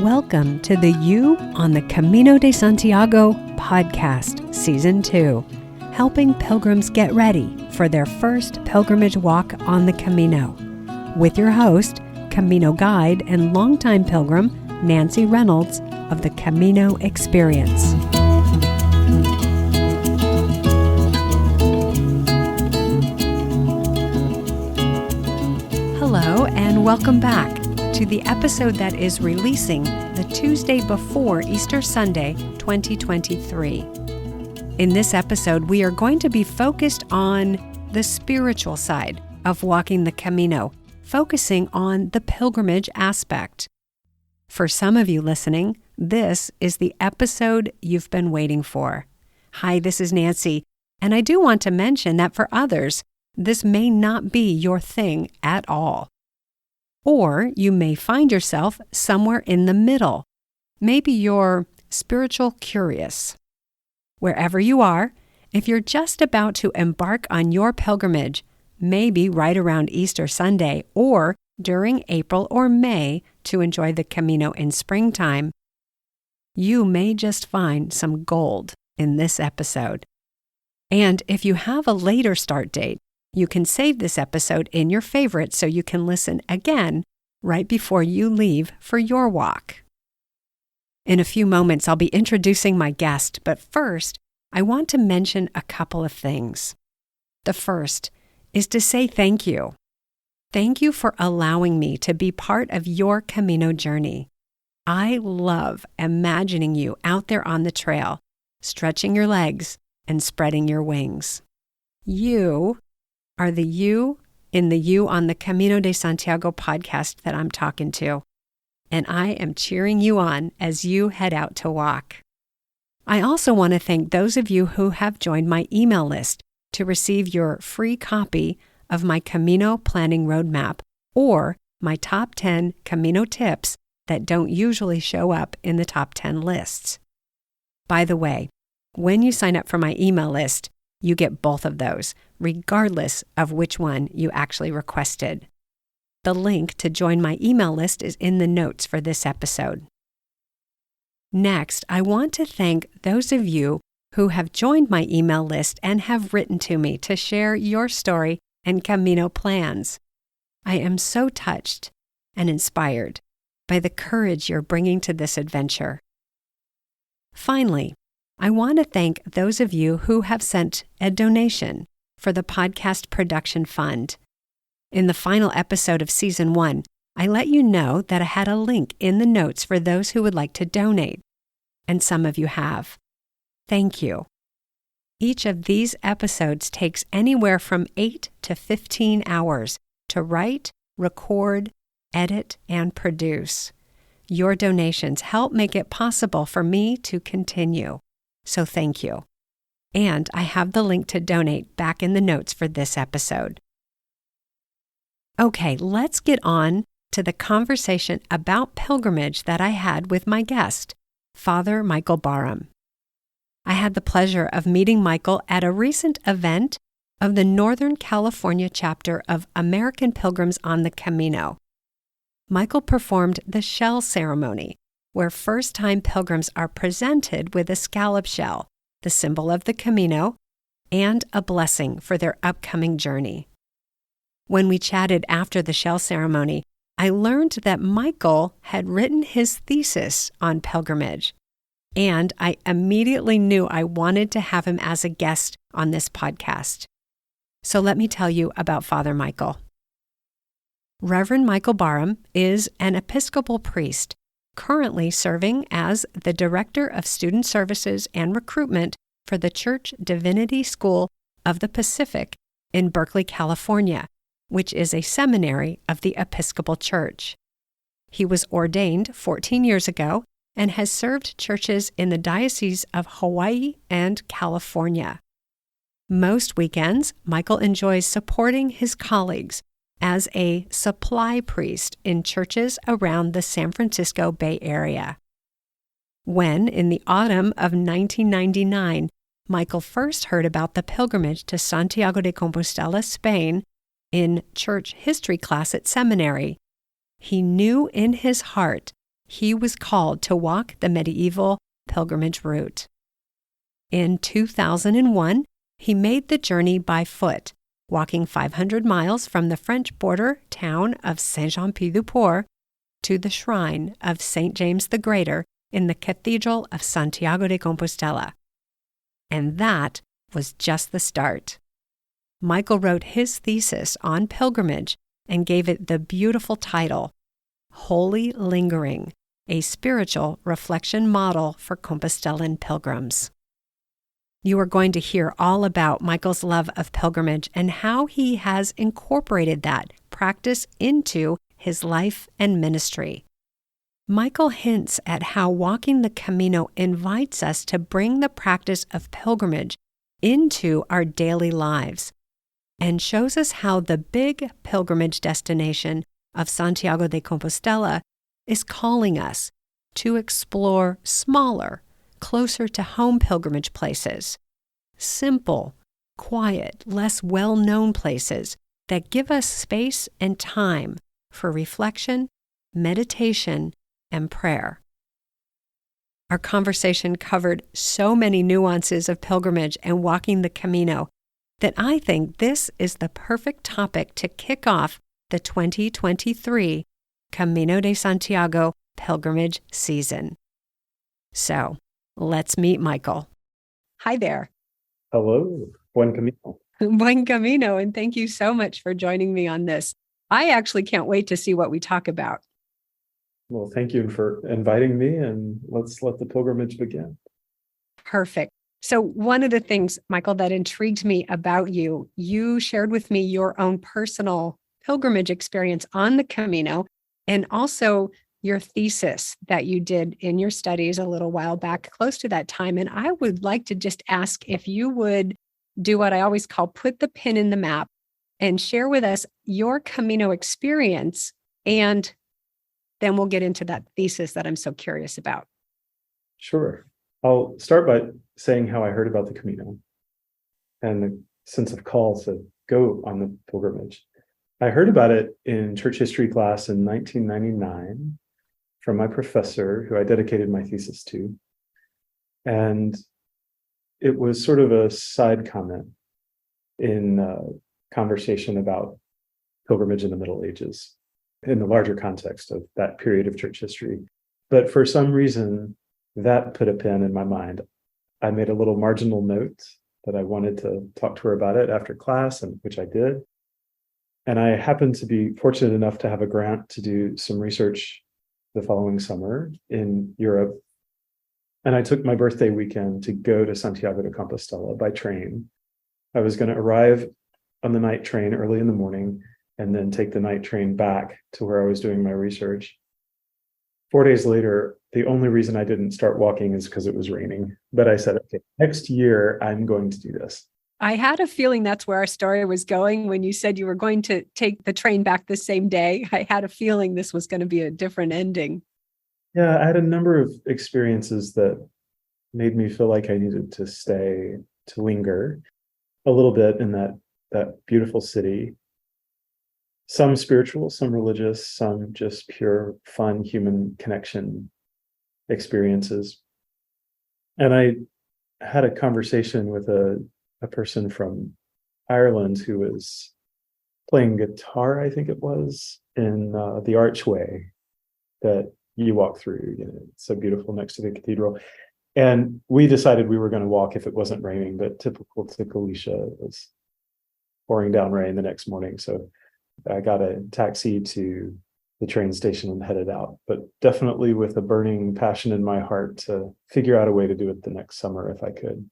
Welcome to the You on the Camino de Santiago podcast, Season 2, helping pilgrims get ready for their first pilgrimage walk on the Camino, with your host, Camino guide and longtime pilgrim, Nancy Reynolds of the Camino Experience. Hello and welcome back to the episode that is releasing the Tuesday before Easter Sunday, 2023. In this episode, we are going to be focused on the spiritual side of walking the Camino, focusing on the pilgrimage aspect. For some of you listening, this is the episode you've been waiting for. Hi, this is Nancy, and I do want to mention that for others, this may not be your thing at all. Or you may find yourself somewhere in the middle. Maybe you're spiritual curious. Wherever you are, if you're just about to embark on your pilgrimage, maybe right around Easter Sunday or during April or May to enjoy the Camino in springtime, you may just find some gold in this episode. And if you have a later start date, you can save this episode in your favorites so you can listen again right before you leave for your walk. In a few moments, I'll be introducing my guest, but first, I want to mention a couple of things. The first is to say thank you. Thank you for allowing me to be part of your Camino journey. I love imagining you out there on the trail, stretching your legs and spreading your wings. You are the you in the You on the Camino de Santiago podcast that I'm talking to, and I am cheering you on as you head out to walk. I also want to thank those of you who have joined my email list to receive your free copy of my Camino planning roadmap or my top 10 Camino tips that don't usually show up in the top 10 lists. By the way, when you sign up for my email list, you get both of those, regardless of which one you actually requested. The link to join my email list is in the notes for this episode. Next, I want to thank those of you who have joined my email list and have written to me to share your story and Camino plans. I am so touched and inspired by the courage you're bringing to this adventure. Finally, I want to thank those of you who have sent a donation for the podcast production fund. In the final episode of Season 1, I let you know that I had a link in the notes for those who would like to donate, and some of you have. Thank you. Each of these episodes takes anywhere from 8 to 15 hours to write, record, edit, and produce. Your donations help make it possible for me to continue. So thank you. And I have the link to donate back in the notes for this episode. Okay, let's get on to the conversation about pilgrimage that I had with my guest, Father Michael Barham. I had the pleasure of meeting Michael at a recent event of the Northern California chapter of American Pilgrims on the Camino. Michael performed the shell ceremony, where first-time pilgrims are presented with a scallop shell, the symbol of the Camino, and a blessing for their upcoming journey. When we chatted after the shell ceremony, I learned that Michael had written his thesis on pilgrimage, and I immediately knew I wanted to have him as a guest on this podcast. So let me tell you about Father Michael. Reverend Michael Barham is an Episcopal priest, currently serving as the Director of Student Services and Recruitment for the Church Divinity School of the Pacific in Berkeley, California, which is a seminary of the Episcopal Church. He was ordained 14 years ago and has served churches in the Diocese of Hawaii and California. Most weekends, Michael enjoys supporting his colleagues as a supply priest in churches around the San Francisco Bay Area. When, in the autumn of 1999, Michael first heard about the pilgrimage to Santiago de Compostela, Spain, in church history class at seminary, he knew in his heart he was called to walk the medieval pilgrimage route. In 2001, he made the journey by foot, walking 500 miles from the French border town of Saint-Jean-Pied-du-Port to the shrine of St. James the Greater in the Cathedral of Santiago de Compostela. And that was just the start. Michael wrote his thesis on pilgrimage and gave it the beautiful title, Holy Lingering, a spiritual reflection model for Compostelan pilgrims. You are going to hear all about Michael's love of pilgrimage and how he has incorporated that practice into his life and ministry. Michael hints at how walking the Camino invites us to bring the practice of pilgrimage into our daily lives and shows us how the big pilgrimage destination of Santiago de Compostela is calling us to explore smaller, closer to home pilgrimage places, simple, quiet, less well-known places that give us space and time for reflection, meditation, and prayer. Our conversation covered so many nuances of pilgrimage and walking the Camino that I think this is the perfect topic to kick off the 2023 Camino de Santiago pilgrimage season. So, let's meet Michael. Hi there. Hello, buen camino. Buen Camino, and thank you so much for joining me on this. I actually can't wait to see what we talk about. Well, thank you for inviting me, and let's let the pilgrimage begin. Perfect. So one of the things, Michael, that intrigued me about you, you shared with me your own personal pilgrimage experience on the Camino, and also your thesis that you did in your studies a little while back, close to that time. And I would like to just ask if you would do what I always call put the pin in the map and share with us your Camino experience, and then we'll get into that thesis that I'm so curious about. Sure. I'll start by saying how I heard about the Camino and the sense of call to go on the pilgrimage. I heard about it in church history class in 1999 from my professor, who I dedicated my thesis to. And it was sort of a side comment in a conversation about pilgrimage in the Middle Ages, in the larger context of that period of church history. But for some reason, that put a pin in my mind. I made a little marginal note that I wanted to talk to her about it after class, and which I did. And I happened to be fortunate enough to have a grant to do some research the following summer in Europe. And I took my birthday weekend to go to Santiago de Compostela by train. I was going to arrive on the night train early in the morning and then take the night train back to where I was doing my research. 4 days later, the only reason I didn't start walking is because it was raining. But I said, okay, next year I'm going to do this. I had a feeling that's where our story was going when you said you were going to take the train back the same day. I had a feeling this was going to be a different ending. Yeah, I had a number of experiences that made me feel like I needed to stay, to linger a little bit in that beautiful city. Some spiritual, some religious, some just pure fun human connection experiences. And I had a conversation with a person from Ireland who was playing guitar, I think it was, in the archway that you walk through. You know, it's so beautiful next to the cathedral. And we decided we were going to walk if it wasn't raining, but typical to Galicia, it was pouring down rain the next morning. So I got a taxi to the train station and headed out, but definitely with a burning passion in my heart to figure out a way to do it the next summer if I could.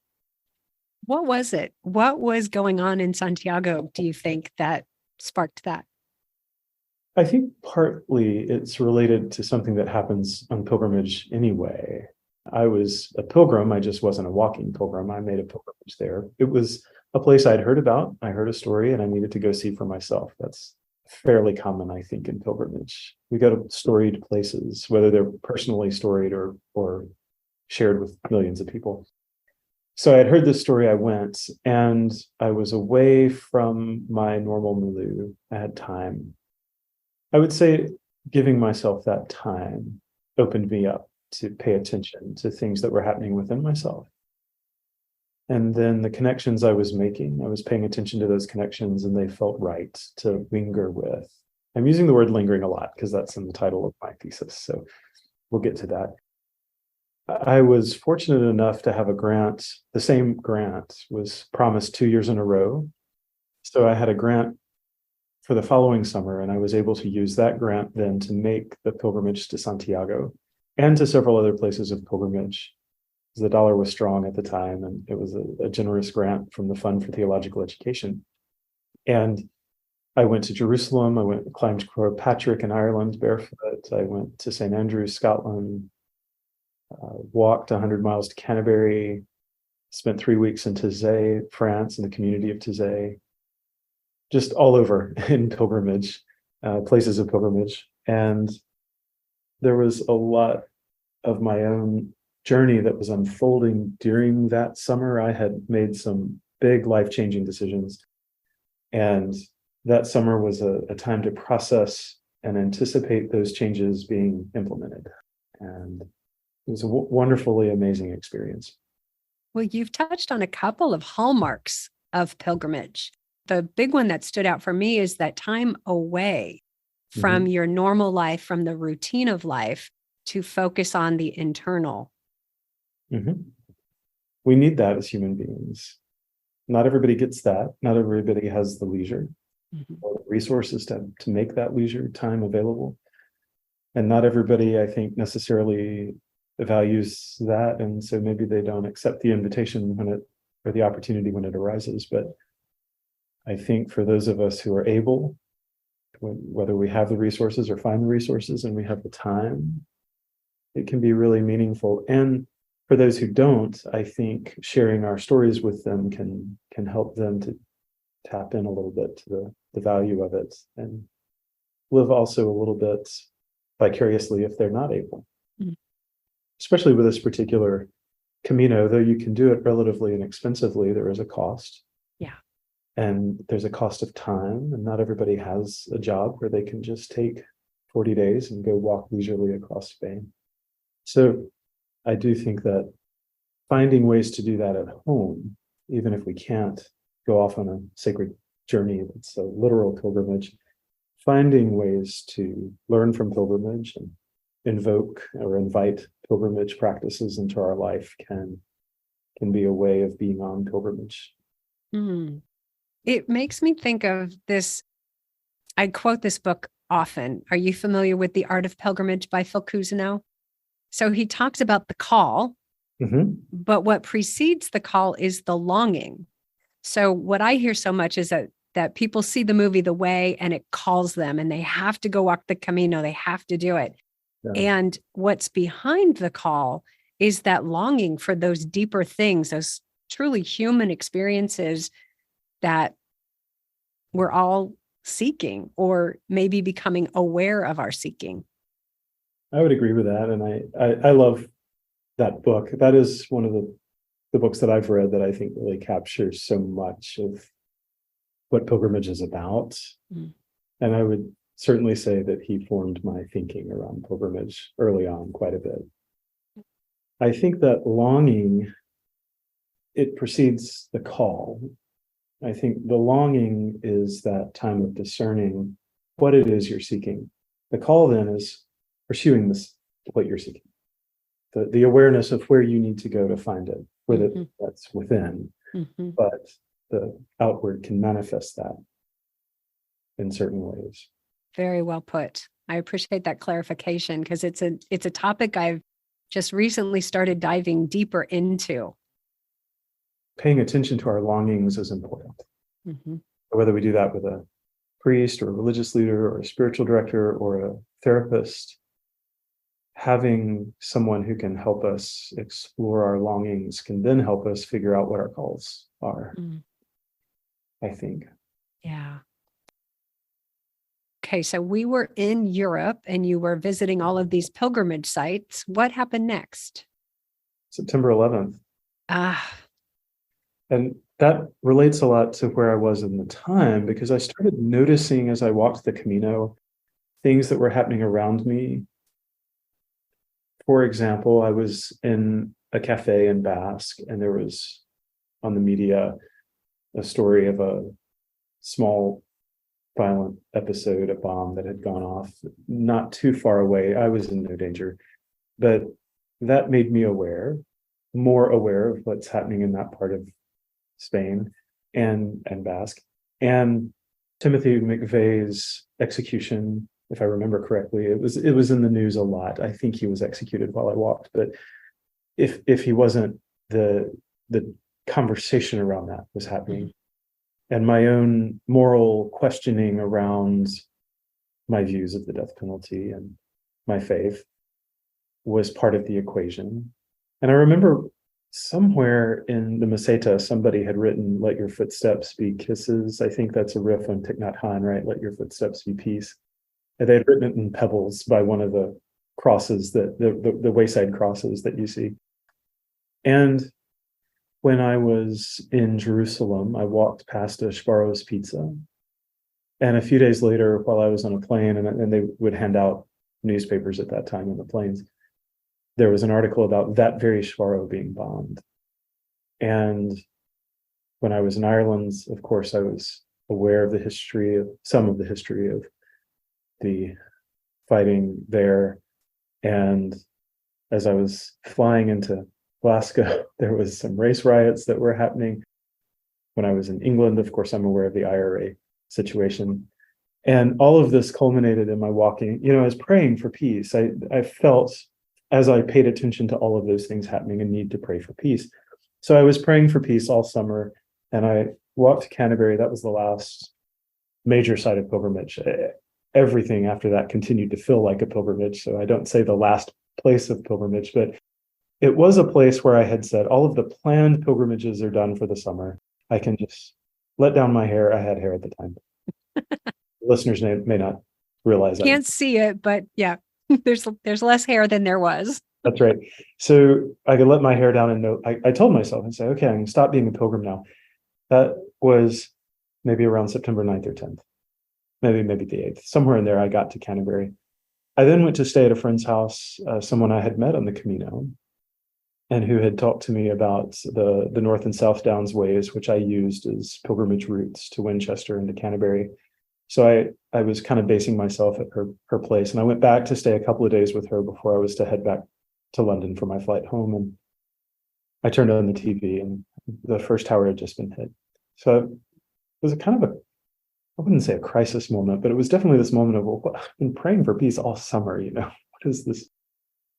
What was it? What was going on in Santiago, do you think, that sparked that? I think partly it's related to something that happens on pilgrimage anyway. I was a pilgrim. I just wasn't a walking pilgrim. I made a pilgrimage there. It was a place I'd heard about. I heard a story and I needed to go see for myself. That's fairly common, I think, in pilgrimage. We go to storied places, whether they're personally storied or shared with millions of people. So I had heard this story, I went, and I was away from my normal milieu. I had time. I would say giving myself that time opened me up to pay attention to things that were happening within myself. And then the connections I was making, I was paying attention to those connections, and they felt right to linger with. I'm using the word lingering a lot because that's in the title of my thesis. So we'll get to that. I was fortunate enough to have a grant. The same grant was promised 2 years in a row. So I had a grant for the following summer, and I was able to use that grant then to make the pilgrimage to Santiago and to several other places of pilgrimage. The dollar was strong at the time, and it was a generous grant from the Fund for Theological Education. And I went to Jerusalem. I climbed Croagh Patrick in Ireland barefoot. I went to St. Andrews, Scotland, walked 100 miles to Canterbury, spent 3 weeks in Taizé, France, in the community of Taizé, just all over in pilgrimage, places of pilgrimage. And there was a lot of my own journey that was unfolding during that summer. I had made some big life-changing decisions. And that summer was a time to process and anticipate those changes being implemented. And it was a wonderfully amazing experience. Well, you've touched on a couple of hallmarks of pilgrimage. The big one that stood out for me is that time away from your normal life, from the routine of life, to focus on the internal. We need that as human beings. Not everybody gets that. Not everybody has the leisure or the resources to make that leisure time available. And not everybody, I think, necessarily values that. And so maybe they don't accept the invitation or the opportunity when it arises. But I think for those of us who are able, whether we have the resources or find the resources and we have the time, it can be really meaningful. And for those who don't, I think sharing our stories with them can help them to tap in a little bit to the value of it and live also a little bit vicariously if they're not able. Especially with this particular Camino, though you can do it relatively inexpensively, there is a cost. Yeah. And there's a cost of time, and not everybody has a job where they can just take 40 days and go walk leisurely across Spain. So I do think that finding ways to do that at home, even if we can't go off on a sacred journey that's a literal pilgrimage, finding ways to learn from pilgrimage and invoke or invite pilgrimage practices into our life can be a way of being on pilgrimage. It makes me think of this. I quote this book often. Are you familiar with The Art of Pilgrimage by Phil Cousineau? So he talks about the call, but what precedes the call is the longing. So what I hear so much is that people see the movie The Way and it calls them and they have to go walk the Camino. They have to do it. Yeah. And what's behind the call is that longing for those deeper things, those truly human experiences that we're all seeking or maybe becoming aware of our seeking. I would agree with that. And I love that book. That is one of the books that I've read that I think really captures so much of what pilgrimage is about. And I would certainly say that he formed my thinking around pilgrimage early on quite a bit. I think that longing, it precedes the call. I think the longing is that time of discerning what it is you're seeking. The call then is pursuing what you're seeking. The awareness of where you need to go to find it, whether that's within, but the outward can manifest that in certain ways. Very well put. I appreciate that clarification because it's a topic I've just recently started diving deeper into. Paying attention to our longings is important. Whether we do that with a priest or a religious leader or a spiritual director or a therapist, having someone who can help us explore our longings can then help us figure out what our calls are, I think. Yeah. Okay, so we were in Europe and you were visiting all of these pilgrimage sites. What happened next? September 11th. And that relates a lot to where I was in the time, because I started noticing as I walked the Camino, things that were happening around me for example, I was in a cafe in Basque, and there was on the media a story of a small violent episode, a bomb that had gone off not too far away. I was in no danger, but that made me more aware of what's happening in that part of Spain and Basque. And Timothy McVeigh's execution, if I remember correctly, it was in the news a lot. I think he was executed while I walked, but if he wasn't, the conversation around that was happening. And my own moral questioning around my views of the death penalty and my faith was part of the equation. And I remember somewhere in the Meseta, somebody had written, "Let your footsteps be kisses." I think that's a riff on Thich Nhat Hanh, right? "Let your footsteps be peace." And they had written it in pebbles by one of the crosses, the wayside crosses that you see. And when I was in Jerusalem, I walked past a Sbarro's Pizza. And a few days later, while I was on a plane, and they would hand out newspapers at that time on the planes, there was an article about that very Sbarro being bombed. And when I was in Ireland, of course, I was aware of some of the history of the fighting there. And as I was flying into Glasgow, there was some race riots that were happening. When I was in England, of course, I'm aware of the IRA situation. And all of this culminated in my walking. I was praying for peace. I felt, as I paid attention to all of those things happening, a need to pray for peace. So I was praying for peace all summer, and I walked to Canterbury. That was the last major site of pilgrimage. Everything after that continued to feel like a pilgrimage. So I don't say the last place of pilgrimage, but it was a place where I had said, all of the planned pilgrimages are done for the summer. I can just let down my hair. I had hair at the time. Listeners may not realize that. Can't see it, but yeah, there's less hair than there was. That's right. So I could let my hair down and know. I told myself and say, okay, I'm going to stop being a pilgrim now. That was maybe around September 9th or 10th, maybe the 8th. Somewhere in there, I got to Canterbury. I then went to stay at a friend's house, someone I had met on the Camino, and who had talked to me about the North and South Downs ways, which I used as pilgrimage routes to Winchester and to Canterbury. So I was kind of basing myself at her place, and I went back to stay a couple of days with her before I was to head back to London for my flight home. And I turned on the TV, and the first tower had just been hit. So it was a kind of I wouldn't say a crisis moment, but it was definitely this moment of, well, I've been praying for peace all summer. What is this?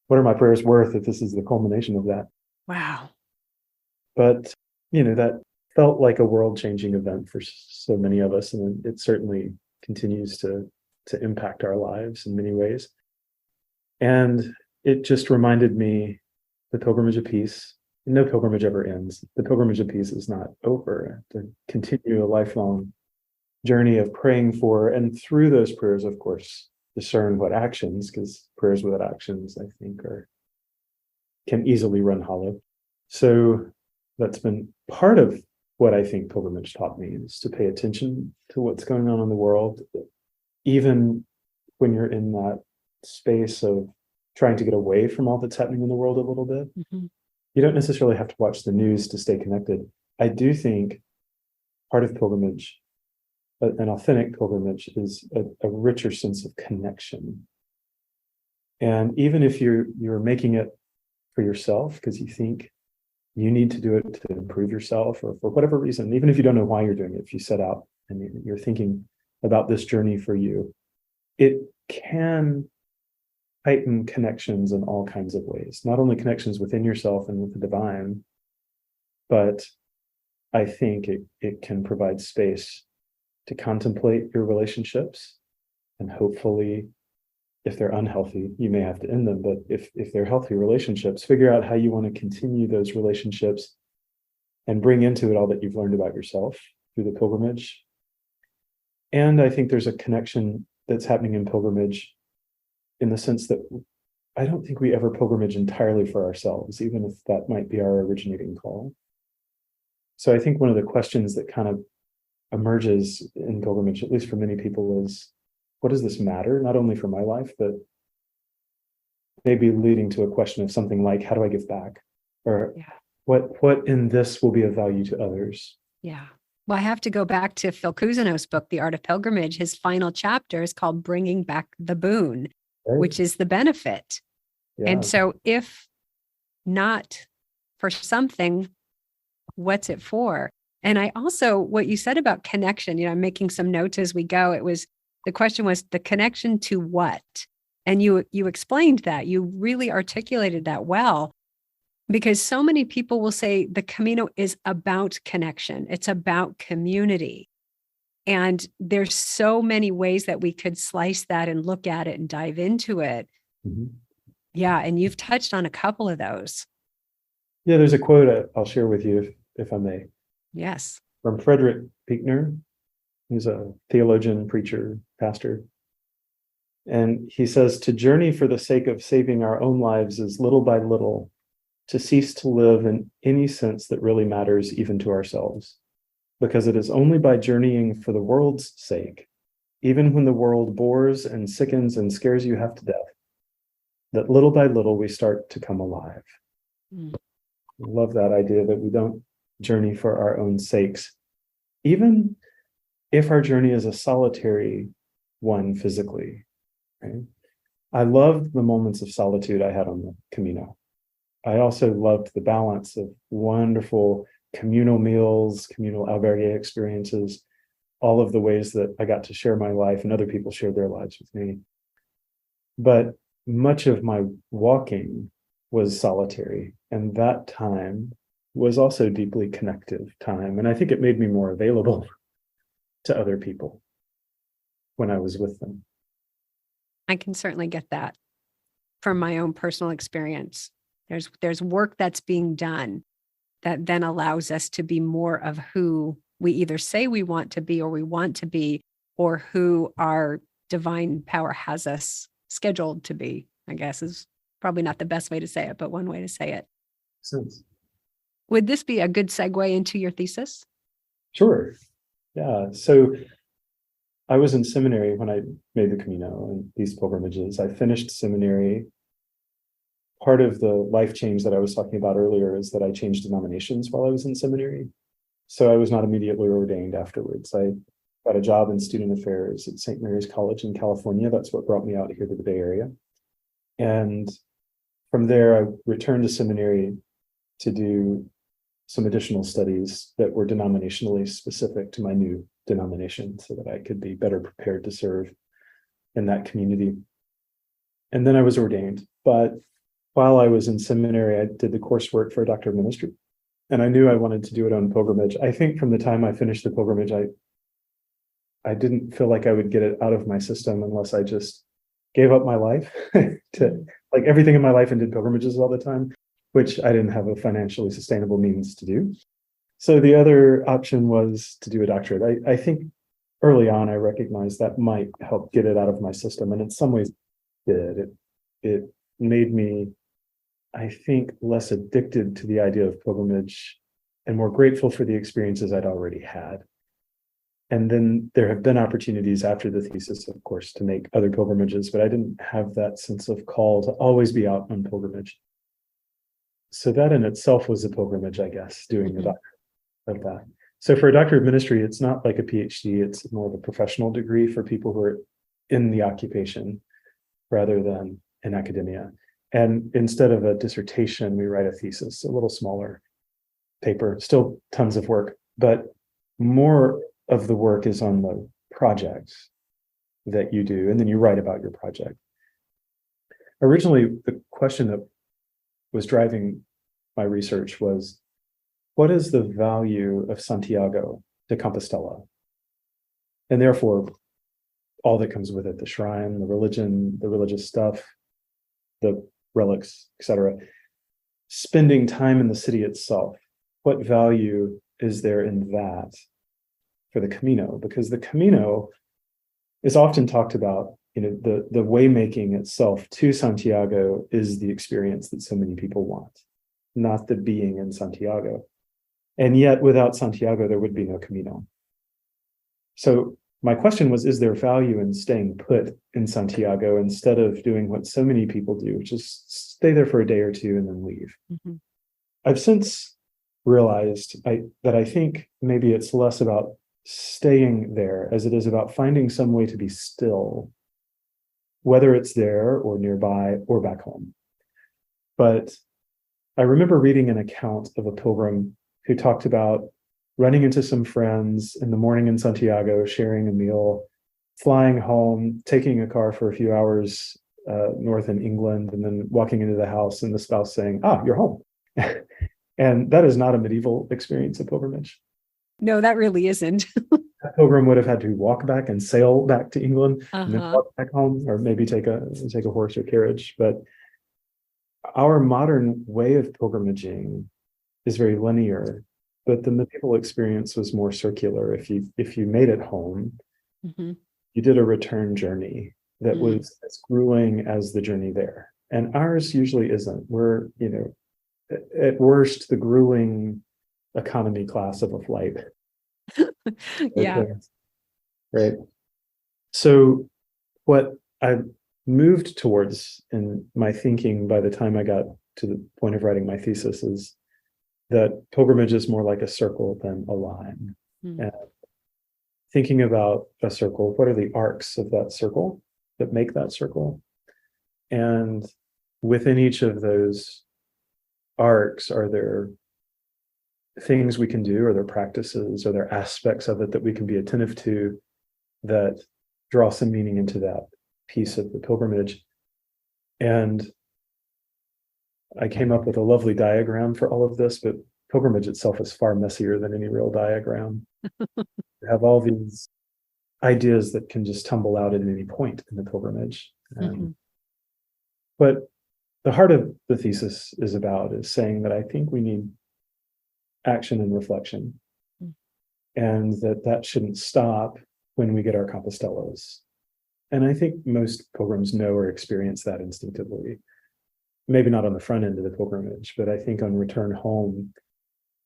What are my prayers worth if this is the culmination of that? Wow. But, that felt like a world-changing event for so many of us, and it certainly continues to impact our lives in many ways. And it just reminded me, the pilgrimage of peace, no pilgrimage ever ends. The pilgrimage of peace is not over. To continue a lifelong journey of praying for, and through those prayers, of course, discern what actions, because prayers without actions, I think, can easily run hollow. So that's been part of what I think pilgrimage taught me, is to pay attention to what's going on in the world, even when you're in that space of trying to get away from all that's happening in the world a little bit. Mm-hmm. You don't necessarily have to watch the news to stay connected. I do think part of pilgrimage, an authentic pilgrimage, is a richer sense of connection. And even if you're making it for yourself because you think you need to do it to improve yourself, or for whatever reason, even if you don't know why you're doing it, if you set out and you're thinking about this journey for you, it can heighten connections in all kinds of ways, not only connections within yourself and with the divine, but I think it can provide space to contemplate your relationships, and hopefully, if they're unhealthy, you may have to end them, but if they're healthy relationships, figure out how you want to continue those relationships and bring into it all that you've learned about yourself through the pilgrimage. And I think there's a connection that's happening in pilgrimage in the sense that I don't think we ever pilgrimage entirely for ourselves, even if that might be our originating call. So I think one of the questions that kind of emerges in pilgrimage, at least for many people, is, what does this matter? Not only for my life, but maybe leading to a question of something like, how do I give back? Or Yeah. what in this will be of value to others? Yeah. Well, I have to go back to Phil Cousineau's book, The Art of Pilgrimage. His final chapter is called Bringing Back the Boon, Right? which is the benefit. And Yeah. so if not for something, what's it for? And I also, what you said about connection, I'm making some notes as we go. The question was the connection to what? And you explained that. You really articulated that well, because so many people will say the Camino is about connection. It's about community. And there's so many ways that we could slice that and look at it and dive into it. Mhm. Yeah. And you've touched on a couple of those. Yeah, there's a quote I'll share with you if I may, Yes. from Frederick Buechner, who's a theologian, preacher, pastor. And he says, to journey for the sake of saving our own lives is little by little to cease to live in any sense that really matters even to ourselves. Because it is only by journeying for the world's sake, even when the world bores and sickens and scares you half to death, that little by little we start to come alive. Mm. I love that idea that we don't journey for our own sakes, even if our journey is a solitary one physically. Right? I loved the moments of solitude I had on the Camino. I also loved the balance of wonderful communal meals, communal albergue experiences, all of the ways that I got to share my life and other people shared their lives with me. But much of my walking was solitary, and that time was also deeply connective time. And I think it made me more available to other people when I was with them. I can certainly get that from my own personal experience. There's work that's being done that then allows us to be more of who we either say we want to be or who our divine power has us scheduled to be, I guess is probably not the best way to say it, but one way to say it. Sense. Would this be a good segue into your thesis? Sure. Yeah. So I was in seminary when I made the Camino and these pilgrimages. I finished seminary. Part of the life change that I was talking about earlier is that I changed denominations while I was in seminary. So I was not immediately ordained afterwards. I got a job in student affairs at St. Mary's College in California. That's what brought me out here to the Bay Area. And from there, I returned to seminary to do some additional studies that were denominationally specific to my new denomination so that I could be better prepared to serve in that community. And then I was ordained. But while I was in seminary, I did the coursework for a doctor of ministry. And I knew I wanted to do it on pilgrimage. I think from the time I finished the pilgrimage, I didn't feel like I would get it out of my system unless I just gave up my life to like everything in my life and did pilgrimages all the time, which I didn't have a financially sustainable means to do. So the other option was to do a doctorate. I think early on, I recognized that might help get it out of my system. And in some ways it made me, I think, less addicted to the idea of pilgrimage and more grateful for the experiences I'd already had. And then there have been opportunities after the thesis, of course, to make other pilgrimages, but I didn't have that sense of call to always be out on pilgrimage. So that in itself was a pilgrimage, I guess, doing the doctorate of that. So for a doctor of ministry, it's not like a PhD, it's more of a professional degree for people who are in the occupation rather than in academia. And instead of a dissertation, we write a thesis, a little smaller paper, still tons of work, but more of the work is on the projects that you do, and then you write about your project. Originally, the question that was driving my research was, what is the value of Santiago de Compostela? And therefore, all that comes with it, the shrine, the religion, the religious stuff, the relics, etc. Spending time in the city itself, what value is there in that for the Camino? Because the Camino is often talked about, the waymaking itself to Santiago is the experience that so many people want, not the being in Santiago. And yet without Santiago, there would be no Camino. So my question was, is there value in staying put in Santiago instead of doing what so many people do, which is stay there for a day or two and then leave? Mhm. I've since realized that I think maybe it's less about staying there as it is about finding some way to be still, whether it's there or nearby or back home. But I remember reading an account of a pilgrim who talked about running into some friends in the morning in Santiago, sharing a meal, flying home, taking a car for a few hours north in England, and then walking into the house and the spouse saying, you're home. And that is not a medieval experience of pilgrimage. No, that really isn't. A pilgrim would have had to walk back and sail back to England and then Uh-huh. walk back home, or maybe take a horse or carriage. But our modern way of pilgrimaging is very linear, but the medieval experience was more circular. If you made it home, Mm-hmm. you did a return journey that Mm. was as grueling as the journey there. And ours usually isn't. We're, at worst, the grueling economy class of a flight. Yeah. Okay. Right. So what I moved towards in my thinking by the time I got to the point of writing my thesis is that pilgrimage is more like a circle than a line. Mm. And thinking about a circle, what are the arcs of that circle that make that circle? And within each of those arcs, are there things we can do? Are there practices? Are there aspects of it that we can be attentive to that draw some meaning into that piece of the pilgrimage? And I came up with a lovely diagram for all of this, but pilgrimage itself is far messier than any real diagram. You have all these ideas that can just tumble out at any point in the pilgrimage. Mm-hmm. But the heart of the thesis is saying that I think we need action and reflection, and that shouldn't stop when we get our Compostelas. And I think most pilgrims know or experience that instinctively. Maybe not on the front end of the pilgrimage, but I think on return home,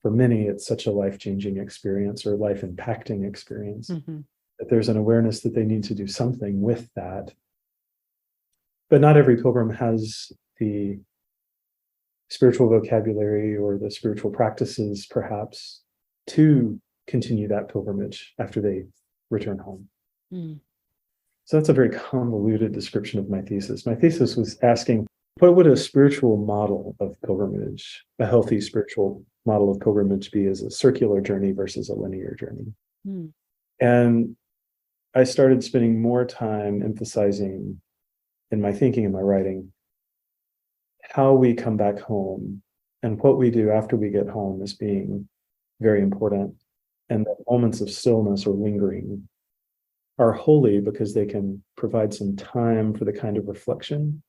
for many, it's such a life-changing experience or life-impacting experience Mm-hmm. that there's an awareness that they need to do something with that. But not every pilgrim has the spiritual vocabulary or the spiritual practices, perhaps, to continue that pilgrimage after they return home. Mm. So that's a very convoluted description of my thesis. My thesis was asking, what would a spiritual model of pilgrimage, a healthy spiritual model of pilgrimage, be as a circular journey versus a linear journey? Mm. And I started spending more time emphasizing in my thinking and my writing how we come back home and what we do after we get home as being very important. And that moments of stillness or lingering are holy because they can provide some time for the kind of reflection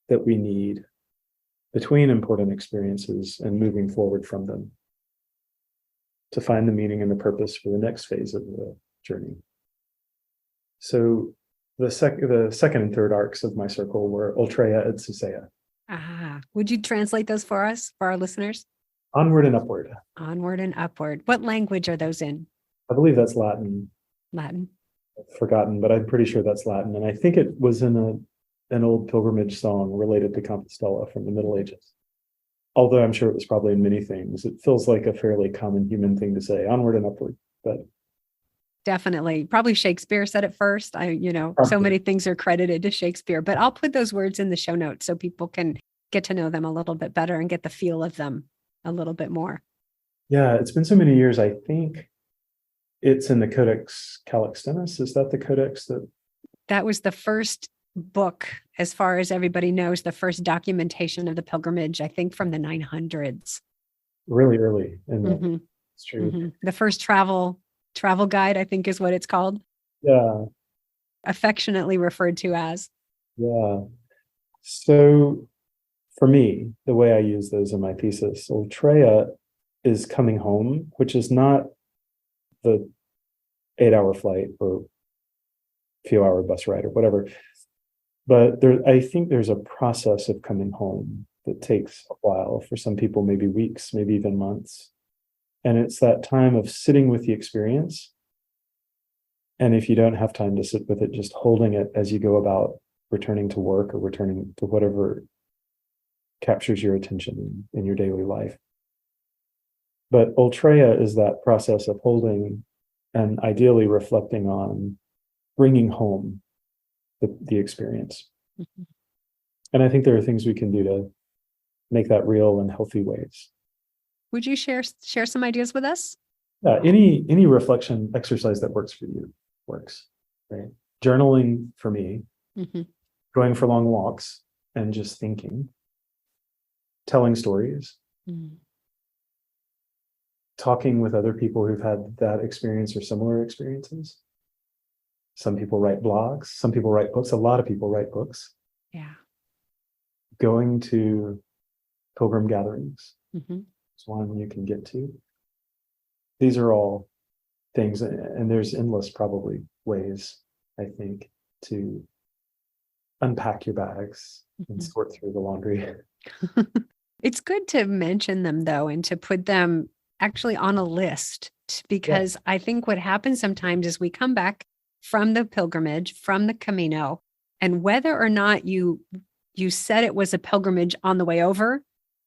that we need between important experiences and moving forward from them to find the meaning and the purpose for the next phase of the journey. So the second and third arcs of my circle were Ultreia et Suseia. Would you translate those for us, for our listeners? Onward and upward. Onward and upward. What language are those in? I believe that's Latin. Latin. I've forgotten, but I'm pretty sure that's Latin. And I think it was in an old pilgrimage song related to Compostela from the Middle Ages. Although I'm sure it was probably in many things. It feels like a fairly common human thing to say, onward and upward. But definitely. Probably Shakespeare said it first. So probably. many things are credited to Shakespeare, but I'll put those words in the show notes so people can get to know them a little bit better and get the feel of them a little bit more. Yeah, it's been so many years. I think it's in the Codex Calixtinus. Is that the codex that was the first book, as far as everybody knows, the first documentation of the pilgrimage, I think from the 900s. Really early in Mm-hmm. it's true. Mm-hmm. The first travel guide, I think is what it's called. Yeah. Affectionately referred to as. Yeah. So for me, the way I use those in my thesis, Ultreia is coming home, which is not the 8-hour flight or few hour bus ride or whatever. But I think there's a process of coming home that takes a while. For some people, maybe weeks, maybe even months. And it's that time of sitting with the experience And if you don't have time to sit with it, just holding it as you go about returning to work or returning to whatever captures your attention in your daily life. But Ultreya is that process of holding and ideally reflecting on bringing home the experience. Mm-hmm. And I think there are things we can do to make that real in healthy ways. Would you share some ideas with us? Any reflection exercise that works for you works, right? Journaling for me, Mm-hmm. going for long walks and just thinking, telling stories, Mm-hmm. talking with other people who've had that experience or similar experiences. Some people write blogs, some people write books, a lot of people write books. Yeah. Going to pilgrim gatherings Mm-hmm. is one you can get to. These are all things, and there's endless probably ways, I think, to unpack your bags and Mm-hmm. sort through the laundry. It's good to mention them, though, and to put them actually on a list, because I think what happens sometimes is we come back from the pilgrimage, from the Camino, and whether or not you said it was a pilgrimage on the way over,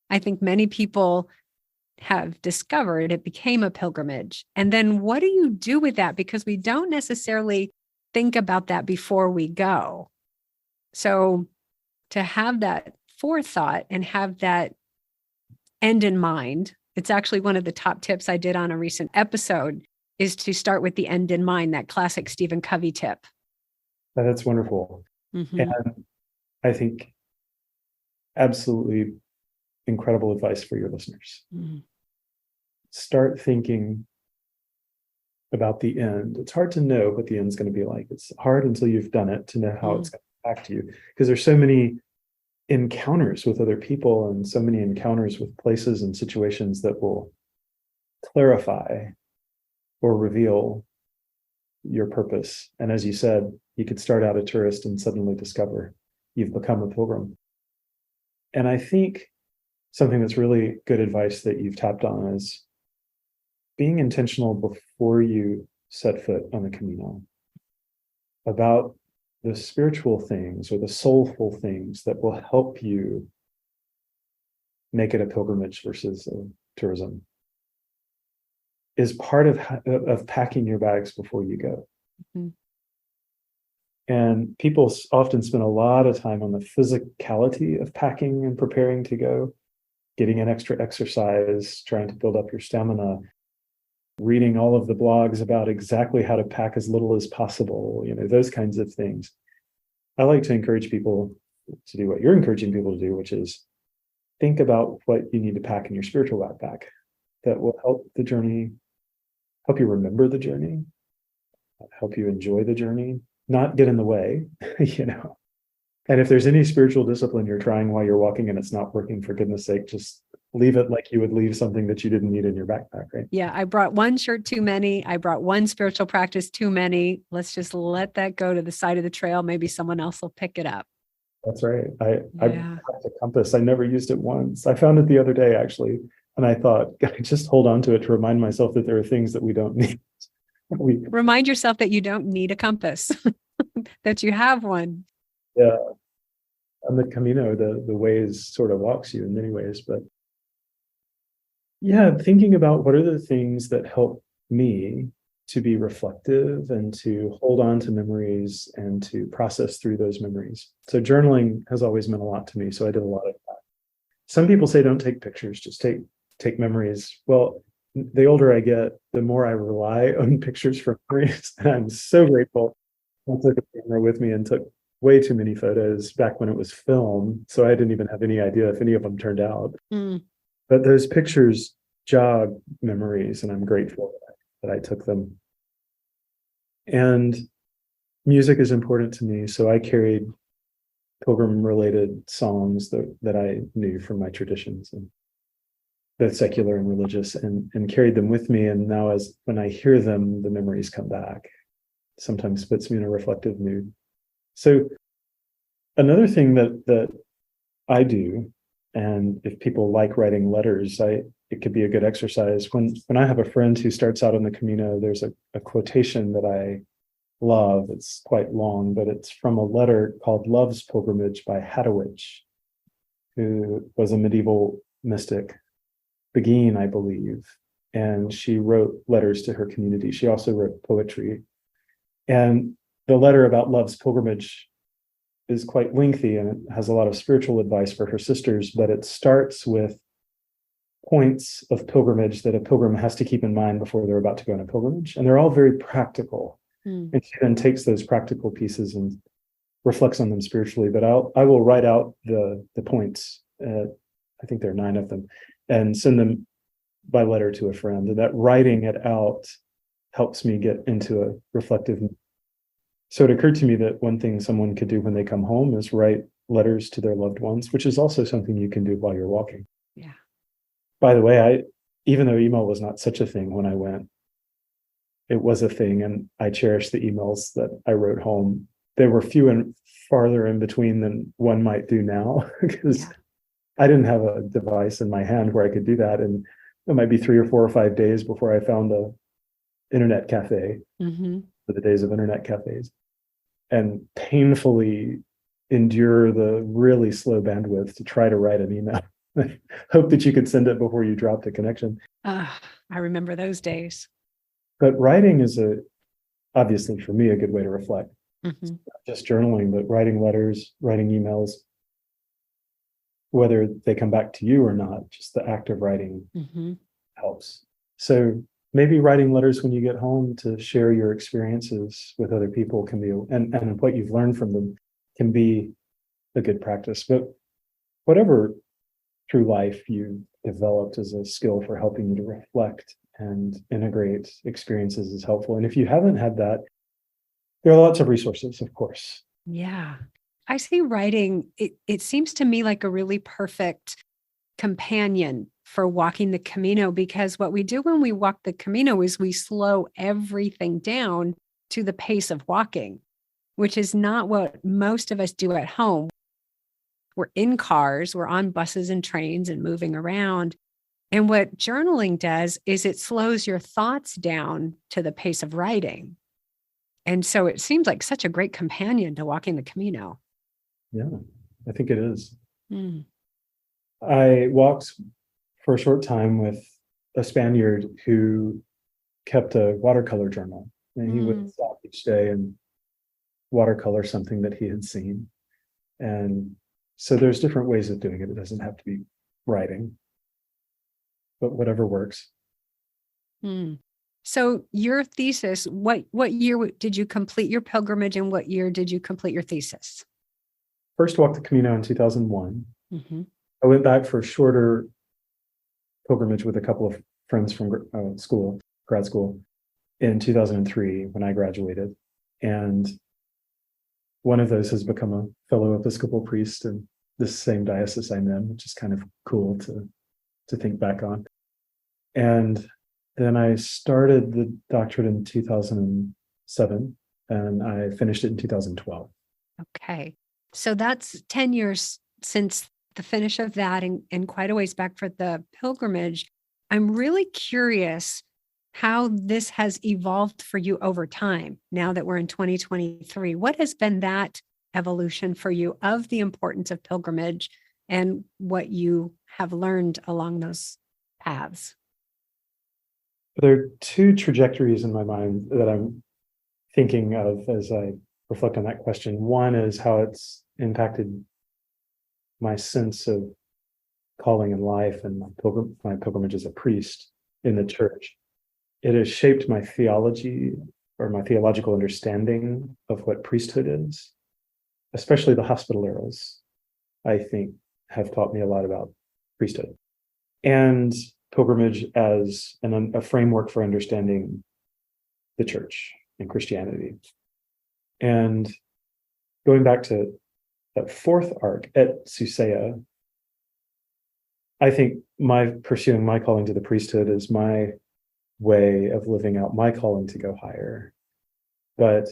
I think many people have discovered it became a pilgrimage. And then what do you do with that? Because we don't necessarily think about that before we go. So to have that forethought and have that end in mind, it's actually one of the top tips I did on a recent episode, is to start with the end in mind, that classic Stephen Covey tip. That's wonderful. Mm-hmm. And I think absolutely incredible advice for your listeners. Mm-hmm. Start thinking about the end. It's hard to know what the end's going to be like. It's hard until you've done it to know how it's going to impact you, because there's so many encounters with other people and so many encounters with places and situations that will clarify or reveal your purpose. And as you said, you could start out a tourist and suddenly discover you've become a pilgrim. And I think something that's really good advice that you've tapped on is being intentional before you set foot on the Camino about the spiritual things or the soulful things that will help you make it a pilgrimage versus a tourism is part of packing your bags before you go. Mm-hmm. And people often spend a lot of time on the physicality of packing and preparing to go, getting an extra exercise, trying to build up your stamina, reading all of the blogs about exactly how to pack as little as possible, those kinds of things. I like to encourage people to do what you're encouraging people to do, which is think about what you need to pack in your spiritual backpack that will help the journey, help you remember the journey, help you enjoy the journey, not get in the way, And if there's any spiritual discipline you're trying while you're walking and it's not working, for goodness sake, just leave it like you would leave something that you didn't need in your backpack, right? Yeah, I brought one shirt too many. I brought one spiritual practice too many. Let's just let that go to the side of the trail. Maybe someone else will pick it up. That's right. I Yeah. packed a compass. I never used it once. I found it the other day, actually. And I thought, I just hold on to it to remind myself that there are things that we don't need. Remind yourself that you don't need a compass, that you have one. Yeah. And the Camino, the ways sort of walks you in many ways. But yeah, thinking about what are the things that help me to be reflective and to hold on to memories and to process through those memories. So journaling has always meant a lot to me. So I did a lot of that. Some people say don't take pictures, just take memories. Well, the older I get, the more I rely on pictures for memories. And I'm so grateful. I took a camera with me and took way too many photos back when it was film. So I didn't even have any idea if any of them turned out. Mm. But those pictures jog memories, and I'm grateful that I took them. And music is important to me. So I carried pilgrim-related songs that I knew from my traditions, and both secular and religious, and carried them with me. And now when I hear them, the memories come back. Sometimes puts me in a reflective mood. So another thing that I do, and if people like writing letters, it could be a good exercise. When I have a friend who starts out on the Camino, there's a quotation that I love. It's quite long, but it's from a letter called Love's Pilgrimage by Hadowich, who was a medieval mystic, Beguine, I believe. And she wrote letters to her community. She also wrote poetry. And the letter about Love's Pilgrimage is quite lengthy, and it has a lot of spiritual advice for her sisters, but it starts with points of pilgrimage that a pilgrim has to keep in mind before they're about to go on a pilgrimage. And they're all very practical. And she then takes those practical pieces and reflects on them spiritually. But I will write out the points. I think there are 9 of them, and send them by letter to a friend. And that writing it out helps me get into a reflective. So it occurred to me that one thing someone could do when they come home is write letters to their loved ones, which is also something you can do while you're walking. Yeah. By the way, even though email was not such a thing when I went, it was a thing, and I cherish the emails that I wrote home. They were few and farther in between than one might do now, because I didn't have a device in my hand where I could do that. And it might be 3 or 4 or 5 days before I found a internet cafe, for the days of internet cafes, and painfully endure the really slow bandwidth to try to write an email. Hope that you could send it before you dropped the connection. I remember those days. But writing is obviously for me, a good way to reflect. Mm-hmm. Not just journaling, but writing letters, writing emails, whether they come back to you or not, just the act of writing helps. So maybe writing letters when you get home to share your experiences with other people can be, and what you've learned from them can be a good practice. But whatever through life you developed as a skill for helping you to reflect and integrate experiences is helpful. And if you haven't had that, there are lots of resources, of course. Yeah. I see writing, it seems to me like a really perfect companion for walking the Camino, because what we do when we walk the Camino is we slow everything down to the pace of walking, which is not what most of us do at home. We're in cars, we're on buses and trains and moving around. And what journaling does is it slows your thoughts down to the pace of writing. And so it seems like such a great companion to walking the Camino. Yeah, I think it is. I walked for a short time with a Spaniard who kept a watercolor journal, and he would stop each day and watercolor something that he had seen. And so there's different ways of doing it. It doesn't have to be writing, but whatever works. So your thesis, what year did you complete your pilgrimage, and what year did you complete your thesis? First walked the Camino in 2001. I went back for a shorter pilgrimage with a couple of friends from grad school, in 2003 when I graduated. And one of those has become a fellow Episcopal priest in this same diocese I'm in, which is kind of cool to think back on. And then I started the doctorate in 2007, and I finished it in 2012. Okay. So that's 10 years since the finish of that, and quite a ways back for the pilgrimage. I'm really curious how this has evolved for you over time, now that we're in 2023. What has been that evolution for you of the importance of pilgrimage and what you have learned along those paths? There are 2 trajectories in my mind that I'm thinking of as I reflect on that question. One is how it's impacted my sense of calling in life and my pilgrimage as a priest in the church. It has shaped my theology, or my theological understanding of what priesthood is, especially the hospitaleros, I think, have taught me a lot about priesthood. And pilgrimage as a framework for understanding the church and Christianity. And going back to that 4th arc at Susea, I think pursuing my calling to the priesthood is my way of living out my calling to go higher. But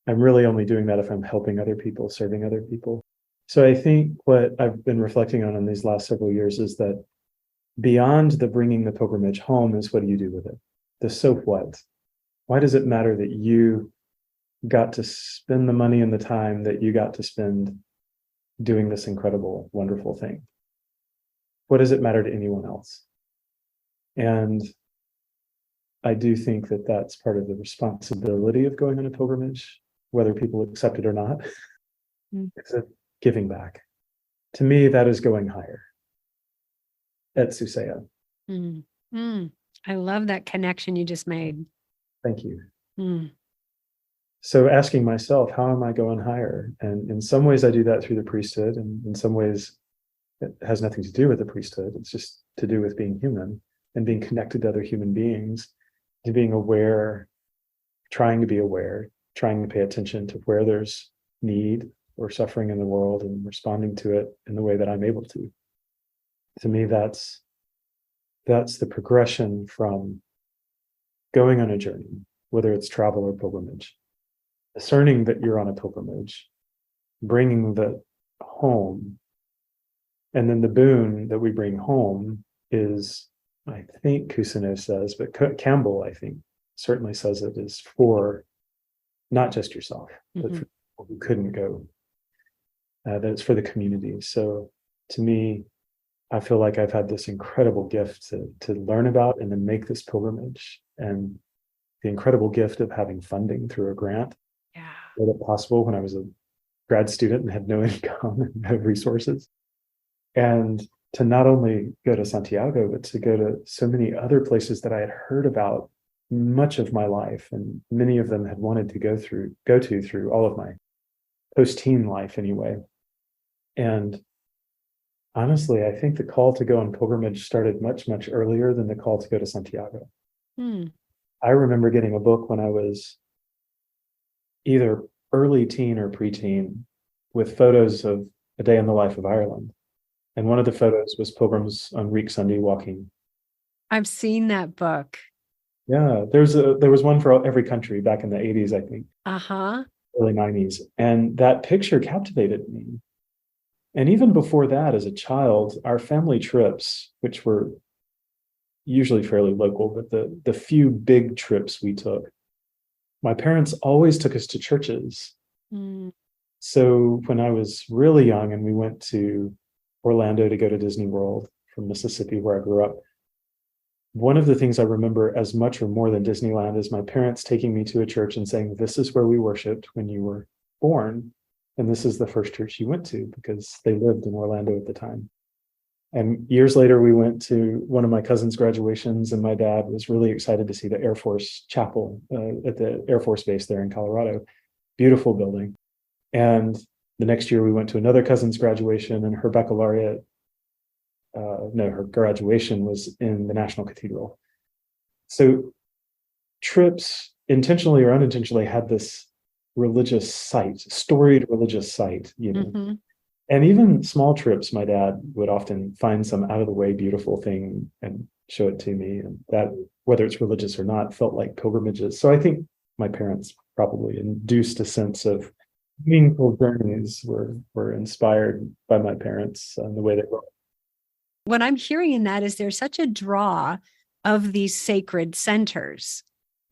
I'm really only doing that if I'm helping other people, serving other people. So I think what I've been reflecting on in these last several years is that beyond the bringing the pilgrimage home is, what do you do with it? The so what? Why does it matter that you got to spend the money and the time that you got to spend doing this incredible, wonderful thing? What does it matter to anyone else? And I do think that that's part of the responsibility of going on a pilgrimage, whether people accept it or not. It's a giving back. To me, that is going higher at Susea. I love that connection you just made. Thank you. So asking myself, how am I going higher? And in some ways I do that through the priesthood, and in some ways it has nothing to do with the priesthood. It's just to do with being human and being connected to other human beings, to being aware, trying to be aware, trying to pay attention to where there's need or suffering in the world and responding to it in the way that I'm able to. To me, that's the progression from going on a journey, whether it's travel or pilgrimage, discerning that you're on a pilgrimage, bringing that home. And then the boon that we bring home is, I think Kusino says, but Campbell, I think, certainly says it is for not just yourself, but for people who couldn't go, that it's for the community. So to me, I feel like I've had this incredible gift to learn about and then make this pilgrimage, and the incredible gift of having funding through a grant. Yeah. Made it possible when I was a grad student and had no income and no resources. And to not only go to Santiago, but to go to so many other places that I had heard about much of my life, and many of them had wanted to go to through all of my post-teen life anyway. And honestly, I think the call to go on pilgrimage started much, much earlier than the call to go to Santiago. I remember getting a book when I was either early teen or preteen with photos of a day in the life of Ireland. And one of the photos was pilgrims on Reek Sunday walking. I've seen that book. Yeah, there was one for every country back in the 80s, I think. Early 90s. And that picture captivated me. And even before that, as a child, our family trips, which were usually fairly local, but the few big trips we took, my parents always took us to churches. So when I was really young and we went to Orlando to go to Disney World from Mississippi, where I grew up, one of the things I remember as much or more than Disneyland is my parents taking me to a church and saying, this is where we worshiped when you were born. And this is the first church you went to, because they lived in Orlando at the time. And years later, we went to one of my cousin's graduations, and my dad was really excited to see the Air Force Chapel at the Air Force Base there in Colorado. Beautiful building. And the next year we went to another cousin's graduation, and her baccalaureate, her graduation was in the National Cathedral. So trips, intentionally or unintentionally, had this religious site, storied religious site, And even small trips, my dad would often find some out of the way beautiful thing and show it to me. And that, whether it's religious or not, felt like pilgrimages. So I think my parents probably induced a sense of meaningful journeys were inspired by my parents and the way they were. What I'm hearing in that is there's such a draw of these sacred centers.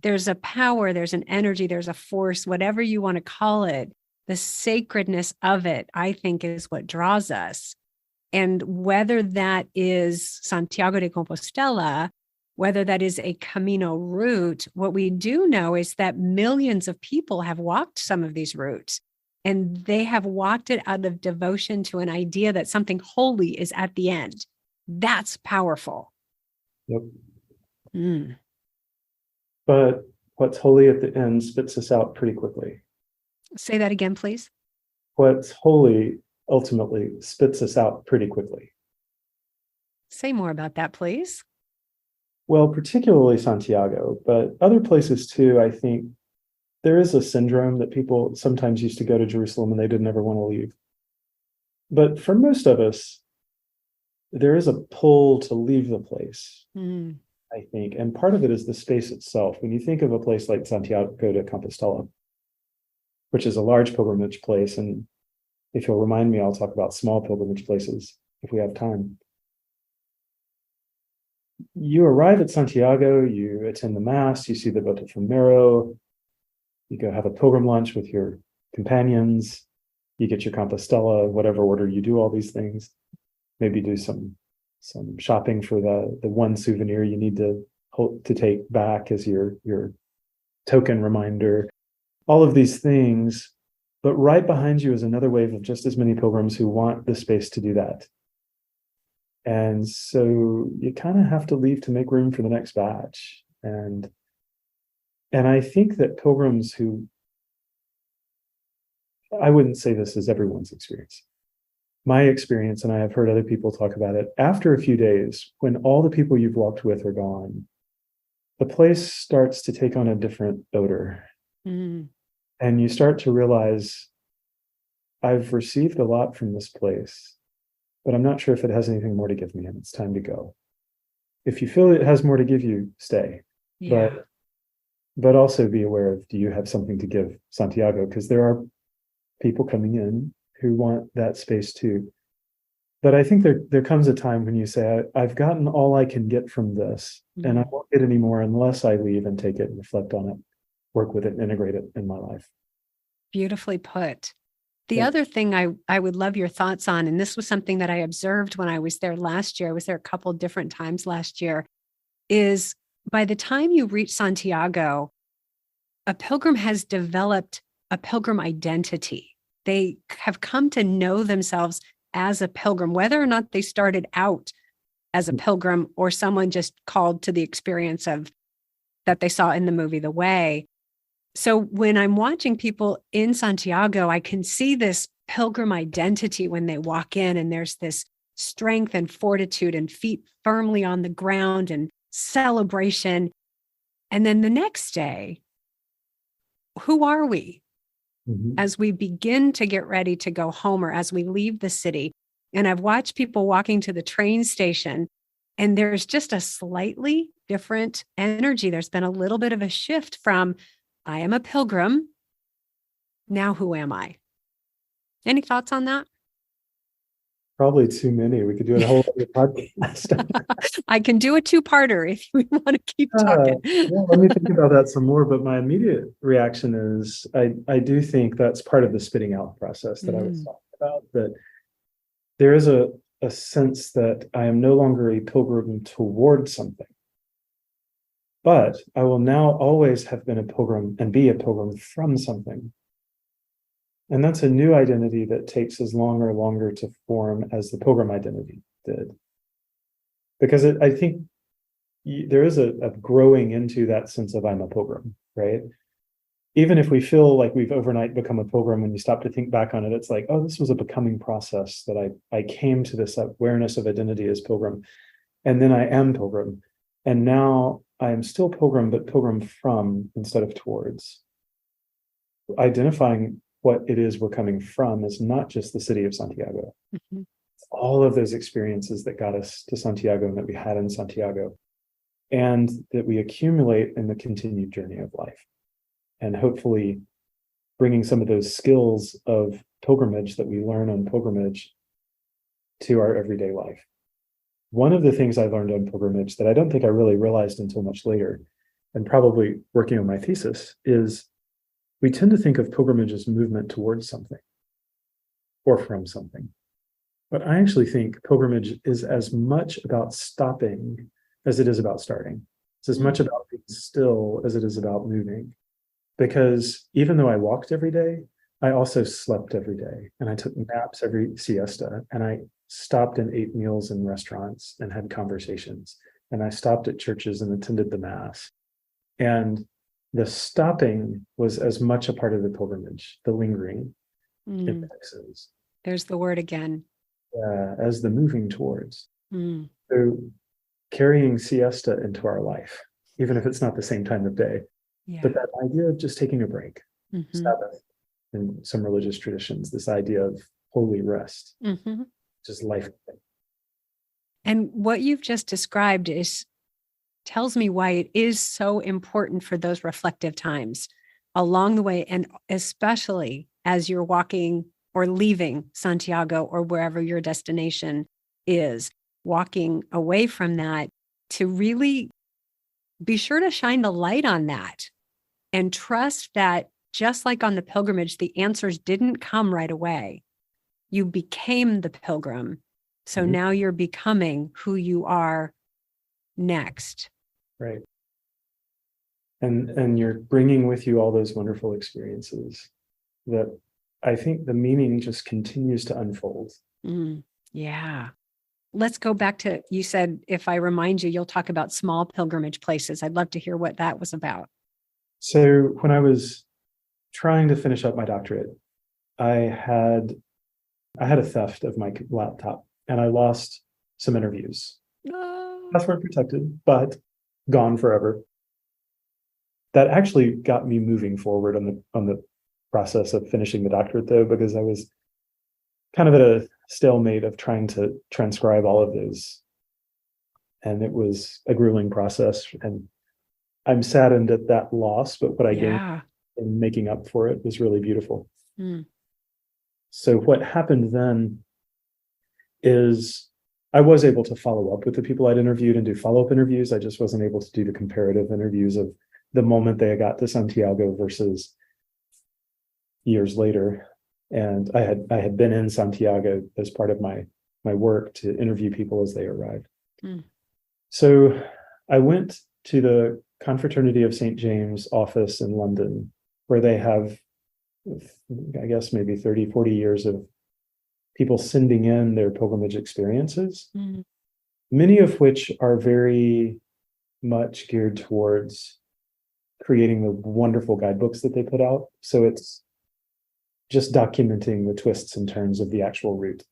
There's a power, there's an energy, there's a force, whatever you want to call it. The sacredness of it, I think, is what draws us. And whether that is Santiago de Compostela, whether that is a Camino route, what we do know is that millions of people have walked some of these routes, and they have walked it out of devotion to an idea that something holy is at the end. That's powerful. Yep. But what's holy at the end spits us out pretty quickly. Say that again, please. What's holy ultimately spits us out pretty quickly. Say more about that, please. Well, particularly Santiago, but other places too. I think there is a syndrome that people sometimes used to go to Jerusalem and they didn't ever want to leave. But for most of us, there is a pull to leave the place, I think. And part of it is the space itself. When you think of a place like Santiago de Compostela, which is a large pilgrimage place, and if you'll remind me, I'll talk about small pilgrimage places if we have time. you arrive at Santiago, you attend the Mass, you see the Botafumeiro, you go have a pilgrim lunch with your companions, you get your Compostela, whatever order you do all these things. Maybe do some shopping for the one souvenir you need to take back as your token reminder. All of these things, but right behind you is another wave of just as many pilgrims who want the space to do that. And so you kind of have to leave to make room for the next batch. And I think that pilgrims who, I wouldn't say this is everyone's experience. My experience, and I have heard other people talk about it, after a few days, when all the people you've walked with are gone, the place starts to take on a different odor. Mm. And you start to realize, I've received a lot from this place, but I'm not sure if it has anything more to give me, and it's time to go. If you feel it has more to give you, stay. Yeah. But also be aware of, do you have something to give Santiago? Because there are people coming in who want that space too. But I think there comes a time when you say, I've gotten all I can get from this, and I won't get any more unless I leave and take it and reflect on it, work with it, and integrate it in my life. Beautifully put. The other thing I would love your thoughts on, and this was something that I observed when I was there last year, I was there a couple different times last year, is by the time you reach Santiago, a pilgrim has developed a pilgrim identity. They have come to know themselves as a pilgrim, whether or not they started out as a pilgrim or someone just called to the experience of that they saw in the movie The Way. So when I'm watching people in Santiago, I can see this pilgrim identity when they walk in, and there's this strength and fortitude and feet firmly on the ground and celebration. And then the next day, who are we as we begin to get ready to go home or as we leave the city? And I've watched people walking to the train station, and there's just a slightly different energy. There's been a little bit of a shift from, I am a pilgrim. Now, who am I? Any thoughts on that? Probably too many. We could do a whole other podcast. I can do a two-parter if we want to keep talking. Let me think about that some more. But my immediate reaction is I do think that's part of the spitting out process that I was talking about, that there is a sense that I am no longer a pilgrim toward something, but I will now always have been a pilgrim and be a pilgrim from something. And that's a new identity that takes as long or longer to form as the pilgrim identity did. Because I think there is a growing into that sense of I'm a pilgrim, right? Even if we feel like we've overnight become a pilgrim, when you stop to think back on it, it's like, oh, this was a becoming process that I came to this awareness of identity as pilgrim. And then I am pilgrim. And now I am still pilgrim, but pilgrim from instead of towards. Identifying what it is we're coming from is not just the city of Santiago. It's all of those experiences that got us to Santiago and that we had in Santiago, and that we accumulate in the continued journey of life. And hopefully bringing some of those skills of pilgrimage that we learn on pilgrimage to our everyday life. One of the things I learned on pilgrimage that I don't think I really realized until much later, and probably working on my thesis, is we tend to think of pilgrimage as movement towards something or from something. But I actually think pilgrimage is as much about stopping as it is about starting. It's as much about being still as it is about moving. Because even though I walked every day, I also slept every day, and I took naps every siesta, and I stopped and ate meals in restaurants and had conversations, and I stopped at churches and attended the Mass. And the stopping was as much a part of the pilgrimage, the lingering in places. There's the word again. As the moving towards. So carrying siesta into our life, even if it's not the same time of day. Yeah. But that idea of just taking a break, Sabbath in some religious traditions, this idea of holy rest, just life. And what you've just described tells me why it is so important for those reflective times along the way, and especially as you're walking or leaving Santiago or wherever your destination is, walking away from that. to really be sure to shine the light on that and trust that just like on the pilgrimage, the answers didn't come right away. You became the pilgrim. So now you're becoming who you are next. Right. And you're bringing with you all those wonderful experiences that I think the meaning just continues to unfold. Yeah. Let's go back to, you said, if I remind you, you'll talk about small pilgrimage places. I'd love to hear what that was about. So when I was trying to finish up my doctorate, I had a theft of my laptop and I lost some interviews. Password protected, but gone forever. That actually got me moving forward on the process of finishing the doctorate, though, because I was kind of at a stalemate of trying to transcribe all of those. And it was a grueling process. And I'm saddened at that loss, but what I gained in making up for it was really beautiful. So what happened then is I was able to follow up with the people I'd interviewed and do follow-up interviews. I just wasn't able to do the comparative interviews of the moment they got to Santiago versus years later. And I had been in Santiago as part of my work to interview people as they arrived. So I went to the Confraternity of St. James office in London, where they have, I guess, maybe 30, 40 years of people sending in their pilgrimage experiences, many of which are very much geared towards creating the wonderful guidebooks that they put out. So it's just documenting the twists and turns of the actual route.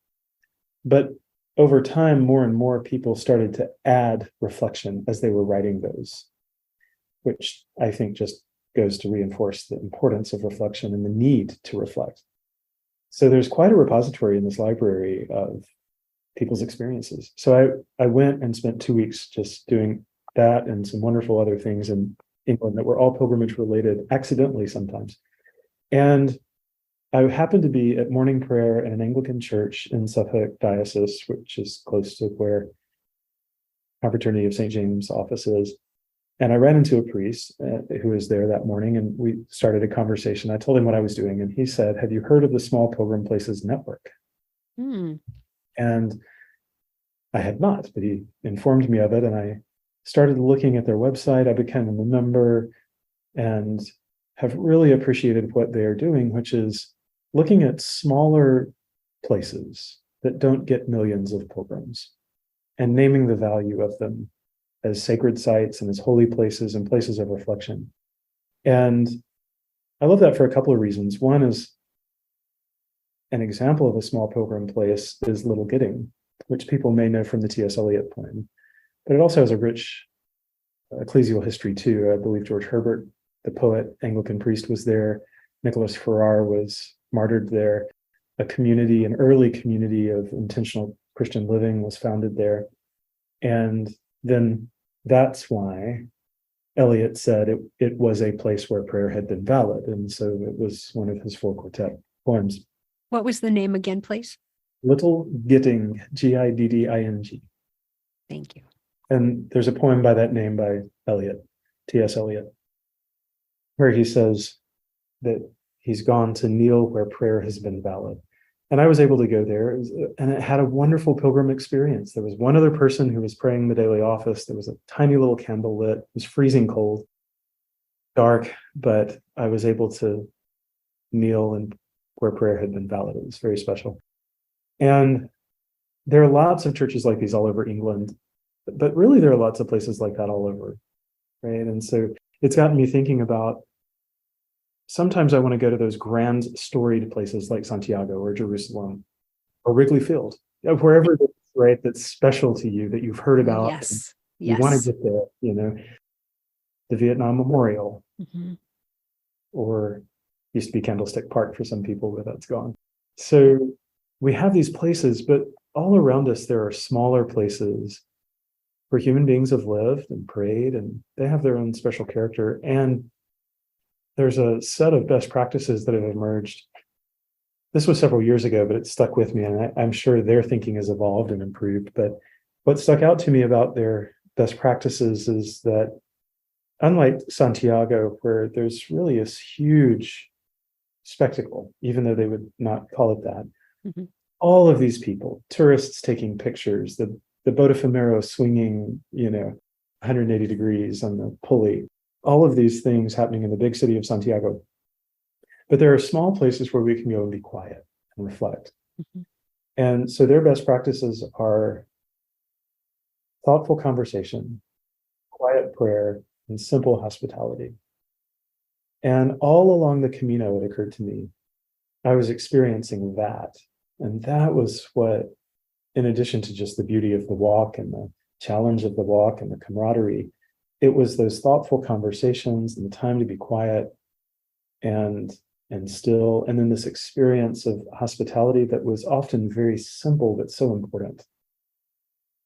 But over time, more and more people started to add reflection as they were writing those, which I think just goes to reinforce the importance of reflection and the need to reflect. So there's quite a repository in this library of people's experiences. So I went and spent 2 weeks just doing that and some wonderful other things in England that were all pilgrimage related, accidentally sometimes. And I happened to be at morning prayer in an Anglican church in Suffolk Diocese, which is close to where Confraternity of St. James office is. And I ran into a priest who was there that morning, and we started a conversation. I told him what I was doing, and he said, "Have you heard of the Small Pilgrim Places Network?" And I had not, but he informed me of it, and I started looking at their website. I became a member and have really appreciated what they are doing, which is looking at smaller places that don't get millions of pilgrims and naming the value of them as sacred sites and as holy places and places of reflection. And I love that for a couple of reasons. One is an example of a small pilgrim place is Little Gidding, which people may know from the T.S. Eliot poem. But it also has a rich ecclesial history too. I believe George Herbert, the poet, Anglican priest, was there. Nicholas Ferrar was martyred there. A community, an early community of intentional Christian living was founded there. And then that's why Eliot said it was a place where prayer had been valid. And so it was one of his 4 quartet poems. What was the name again, please? Little Gidding, Gidding. Thank you. And there's a poem by that name by Eliot, T.S. Eliot, where he says that he's gone to kneel where prayer has been valid. And I was able to go there, and it had a wonderful pilgrim experience. There was one other person who was praying the daily office. There was a tiny little candle lit. It was freezing cold, dark, but I was able to kneel and where prayer had been valid. It was very special. And there are lots of churches like these all over England, but really there are lots of places like that all over, right? And so it's gotten me thinking about, sometimes I want to go to those grand storied places like Santiago or Jerusalem or Wrigley Field, wherever it is, right, that's special to you, that you've heard about. Yes. You want to get there, the Vietnam Memorial, or used to be Candlestick Park for some people, but that's gone. So we have these places, but all around us, there are smaller places where human beings have lived and prayed, and they have their own special character. And there's a set of best practices that have emerged. This was several years ago, but it stuck with me, and I'm sure their thinking has evolved and improved. But what stuck out to me about their best practices is that, unlike Santiago, where there's really this huge spectacle, even though they would not call it that, Mhm. all of these people, tourists taking pictures, the boat ephemeral swinging, 180 degrees on the pulley, all of these things happening in the big city of Santiago. But there are small places where we can go and be quiet and reflect. Mhm. And so their best practices are thoughtful conversation, quiet prayer, and simple hospitality. And all along the Camino, it occurred to me, I was experiencing that. And that was what, in addition to just the beauty of the walk and the challenge of the walk and the camaraderie, it was those thoughtful conversations and the time to be quiet and still, and then this experience of hospitality that was often very simple but so important.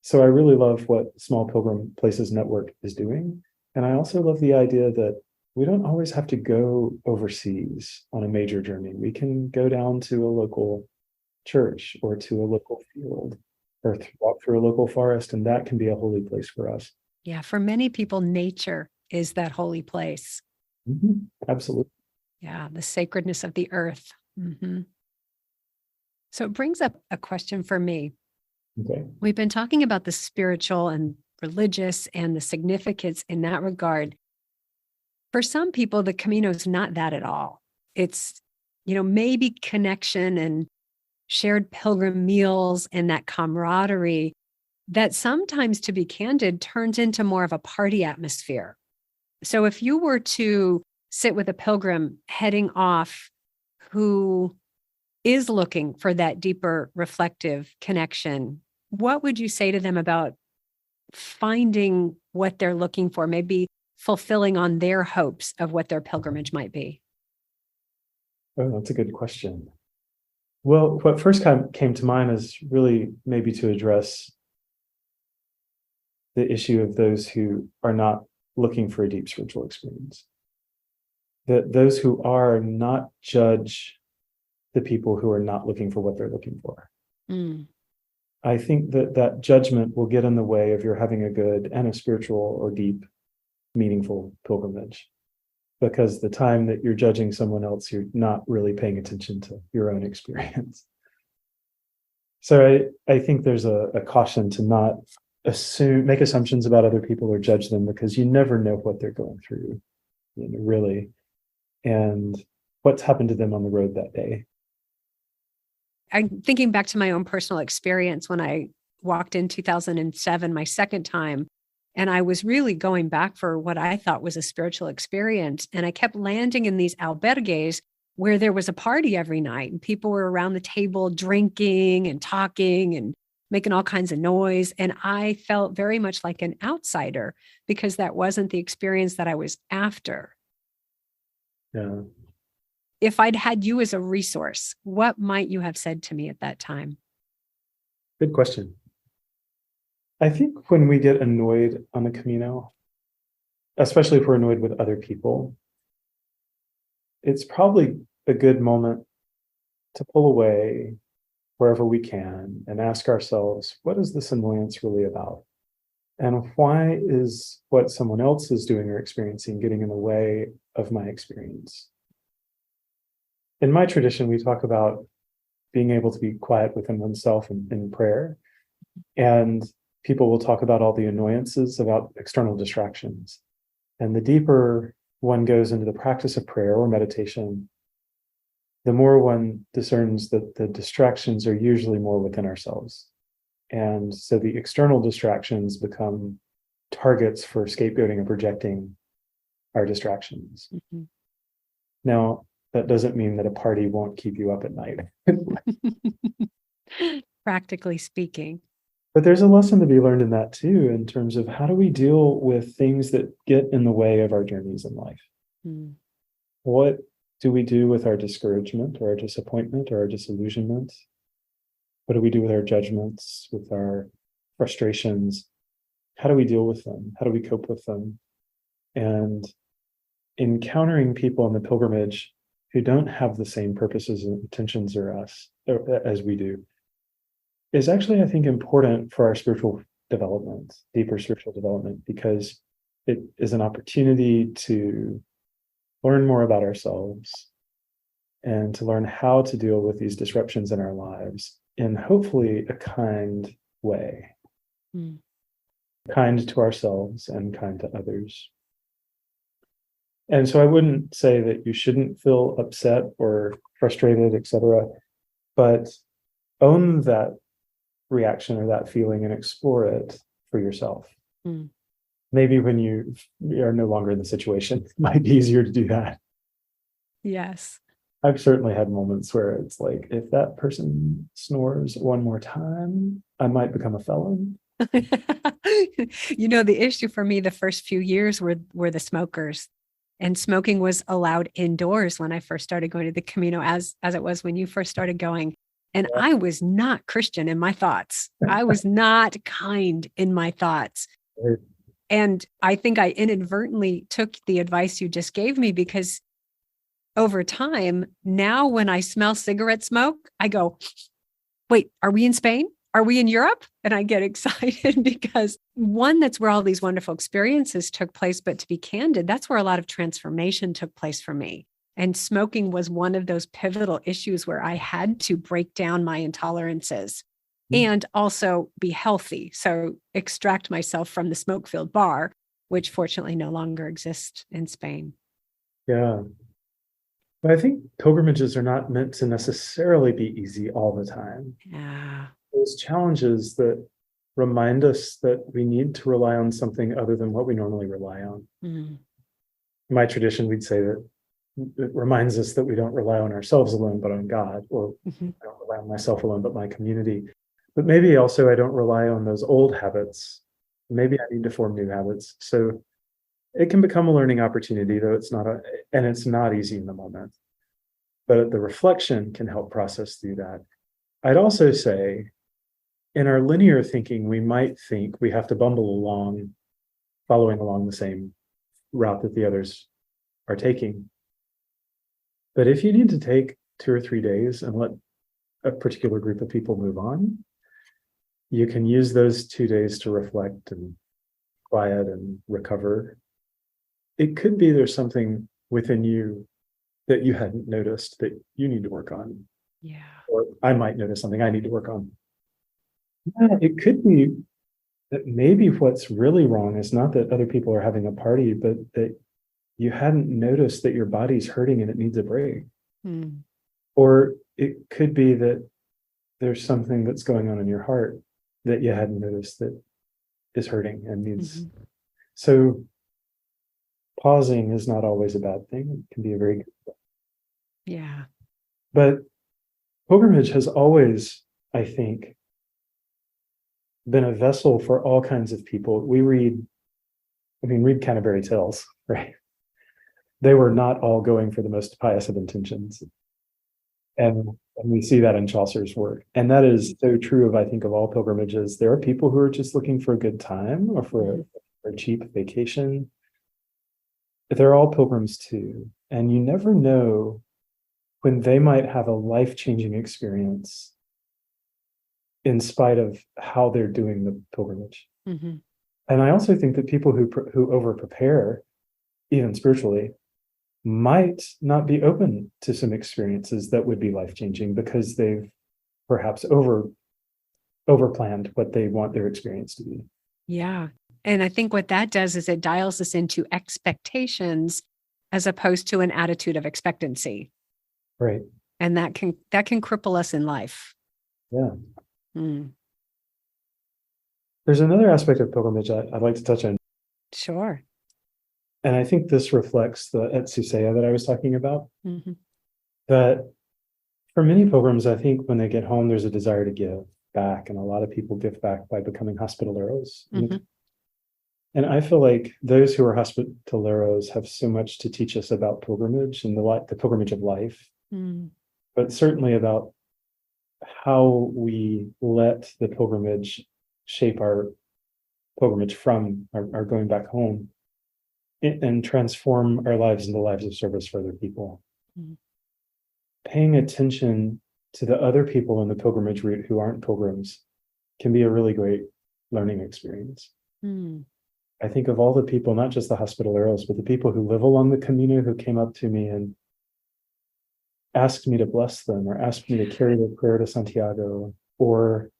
So I really love what Small Pilgrim Places Network is doing. And I also love the idea that we don't always have to go overseas on a major journey. We can go down to a local church or to a local field or walk through a local forest, and that can be a holy place for us. Yeah, for many people, nature is that holy place. Absolutely. Yeah, the sacredness of the earth. Mhm. So it brings up a question for me. Okay. We've been talking about the spiritual and religious and the significance in that regard. For some people, the Camino is not that at all. It's, maybe connection and shared pilgrim meals and that camaraderie that sometimes, to be candid, turns into more of a party atmosphere. So if you were to sit with a pilgrim heading off who is looking for that deeper reflective connection, what would you say to them about finding what they're looking for, maybe fulfilling on their hopes of what their pilgrimage might be? Oh, that's a good question. Well, what first came to mind is really maybe to address the issue of those who are not looking for a deep spiritual experience. That those who are not judge the people who are not looking for what they're looking for. Mm. I think that judgment will get in the way of your having a good and a spiritual or deep, meaningful pilgrimage. Because the time that you're judging someone else, you're not really paying attention to your own experience. So I think there's a caution to not make assumptions about other people or judge them, because you never know what they're going through, really, and what's happened to them on the road that day. I'm thinking back to my own personal experience when I walked in 2007, my second time, and I was really going back for what I thought was a spiritual experience. And I kept landing in these albergues where there was a party every night and people were around the table drinking and talking and making all kinds of noise. And I felt very much like an outsider because that wasn't the experience that I was after. Yeah. If I'd had you as a resource, what might you have said to me at that time? Good question. I think when we get annoyed on the Camino, especially if we're annoyed with other people, it's probably a good moment to pull away wherever we can and ask ourselves, what is this annoyance really about? And why is what someone else is doing or experiencing getting in the way of my experience? In my tradition, we talk about being able to be quiet within oneself in prayer. And people will talk about all the annoyances about external distractions. And the deeper one goes into the practice of prayer or meditation, the more one discerns that the distractions are usually more within ourselves. And so the external distractions become targets for scapegoating and projecting our distractions. Mm-hmm. Now, that doesn't mean that a party won't keep you up at night. Practically speaking. But there's a lesson to be learned in that too, in terms of how do we deal with things that get in the way of our journeys in life? Mm. What do we do with our discouragement or our disappointment or our disillusionment? What do we do with our judgments, with our frustrations? How do we deal with them? How do we cope with them? And encountering people on the pilgrimage who don't have the same purposes and intentions as we do is actually, I think, important for our spiritual development, deeper spiritual development, because it is an opportunity to learn more about ourselves and to learn how to deal with these disruptions in our lives in hopefully a kind way, kind to ourselves and kind to others. And so I wouldn't say that you shouldn't feel upset or frustrated, etc., but own that reaction or that feeling and explore it for yourself. Maybe when you are no longer in the situation, it might be easier to do that. Yes. I've certainly had moments where it's like, if that person snores one more time, I might become a felon. The issue for me the first few years were the smokers. And smoking was allowed indoors when I first started going to the Camino, as it was when you first started going. And I was not Christian in my thoughts. I was not kind in my thoughts. And I think I inadvertently took the advice you just gave me, because over time, now when I smell cigarette smoke, I go, wait, are we in Spain? Are we in Europe? And I get excited because one, that's where all these wonderful experiences took place. But to be candid, that's where a lot of transformation took place for me. And smoking was one of those pivotal issues where I had to break down my intolerances and also be healthy. So extract myself from the smoke-filled bar, which fortunately no longer exists in Spain. Yeah. But I think pilgrimages are not meant to necessarily be easy all the time. Yeah. Those challenges that remind us that we need to rely on something other than what we normally rely on. In my tradition, we'd say that it reminds us that we don't rely on ourselves alone, but on God, or I don't rely on myself alone, but my community. But maybe also I don't rely on those old habits. Maybe I need to form new habits. So it can become a learning opportunity, though it's not easy in the moment. But the reflection can help process through that. I'd also say, in our linear thinking, we might think we have to bumble along, following along the same route that the others are taking. But if you need to take 2 or 3 days and let a particular group of people move on, you can use those 2 days to reflect and quiet and recover. It could be there's something within you that you hadn't noticed that you need to work on. Yeah. Or I might notice something I need to work on. Yeah, it could be that maybe what's really wrong is not that other people are having a party, but that you hadn't noticed that your body's hurting and it needs a break. Or it could be that there's something that's going on in your heart that you hadn't noticed that is hurting and needs. So pausing is not always a bad thing. It can be a very good thing. Yeah. But pilgrimage has always, I think, been a vessel for all kinds of people. We read Canterbury Tales, right? They were not all going for the most pious of intentions. And we see that in Chaucer's work. And that is so true of, I think, of all pilgrimages. There are people who are just looking for a good time or for a cheap vacation. But they're all pilgrims too. And you never know when they might have a life-changing experience in spite of how they're doing the pilgrimage. And I also think that people who over-prepare, even spiritually, might not be open to some experiences that would be life-changing because they've perhaps over-planned what they want their experience to be. Yeah. And I think what that does is it dials us into expectations as opposed to an attitude of expectancy. Right. And that can cripple us in life. Yeah. There's another aspect of pilgrimage I'd like to touch on. Sure. And I think this reflects the etsuseya that I was talking about. That for many pilgrims, I think when they get home, there's a desire to give back. And a lot of people give back by becoming hospitaleros. And I feel like those who are hospitaleros have so much to teach us about pilgrimage and the pilgrimage of life, but certainly about how we let the pilgrimage shape our pilgrimage from our going back home and transform our lives into lives of service for other people. Paying attention to the other people in the pilgrimage route who aren't pilgrims can be a really great learning experience. Mm. I think of all the people, not just the hospitaleros, but the people who live along the Camino who came up to me and asked me to bless them, or asked me to carry their prayer to Santiago, or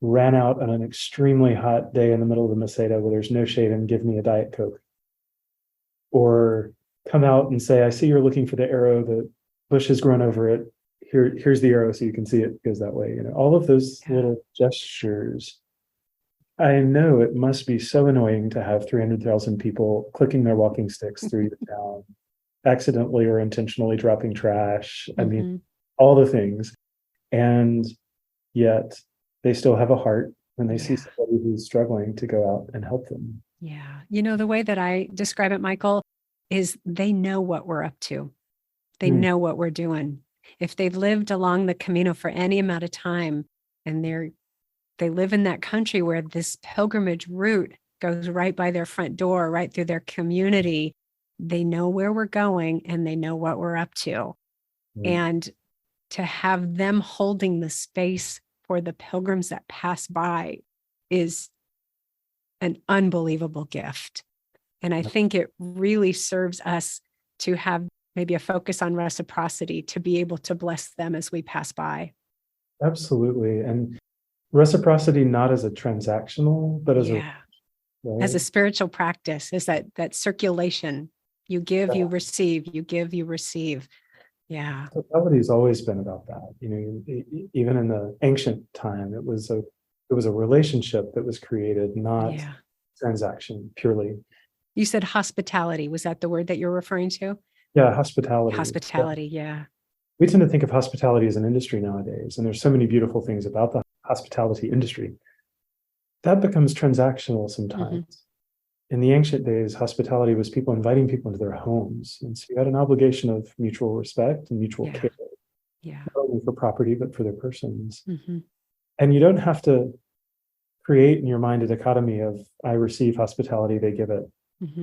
ran out on an extremely hot day in the middle of the Meseta where there's no shade and give me a Diet Coke. Or come out and say, I see you're looking for the arrow, the bush has grown over it. Here's the arrow so you can see it goes that way. All of those little gestures. I know it must be so annoying to have 300,000 people clicking their walking sticks through the town, accidentally or intentionally dropping trash. I mean, all the things. And yet they still have a heart when they see somebody who's struggling to go out and help them. Yeah. The way that I describe it, Michael, is they know what we're up to. They know what we're doing. If they've lived along the Camino for any amount of time and they live in that country where this pilgrimage route goes right by their front door, right through their community, they know where we're going and they know what we're up to. And to have them holding the space for the pilgrims that pass by is an unbelievable gift. And I think it really serves us to have maybe a focus on reciprocity, to be able to bless them as we pass by. Absolutely. And reciprocity, not as a transactional, but as as a spiritual practice, is that circulation. You give, you receive, you give, you receive. Yeah. Hospitality has always been about that. Even in the ancient time, it was a relationship that was created, not transaction purely. You said hospitality. Was that the word that you're referring to? Yeah, hospitality. Hospitality, yeah. We tend to think of hospitality as an industry nowadays, and there's so many beautiful things about the hospitality industry. That becomes transactional sometimes. In the ancient days, hospitality was people inviting people into their homes. And so you had an obligation of mutual respect and mutual care, not only for property, but for their persons. And you don't have to create in your mind a dichotomy of, I receive hospitality, they give it.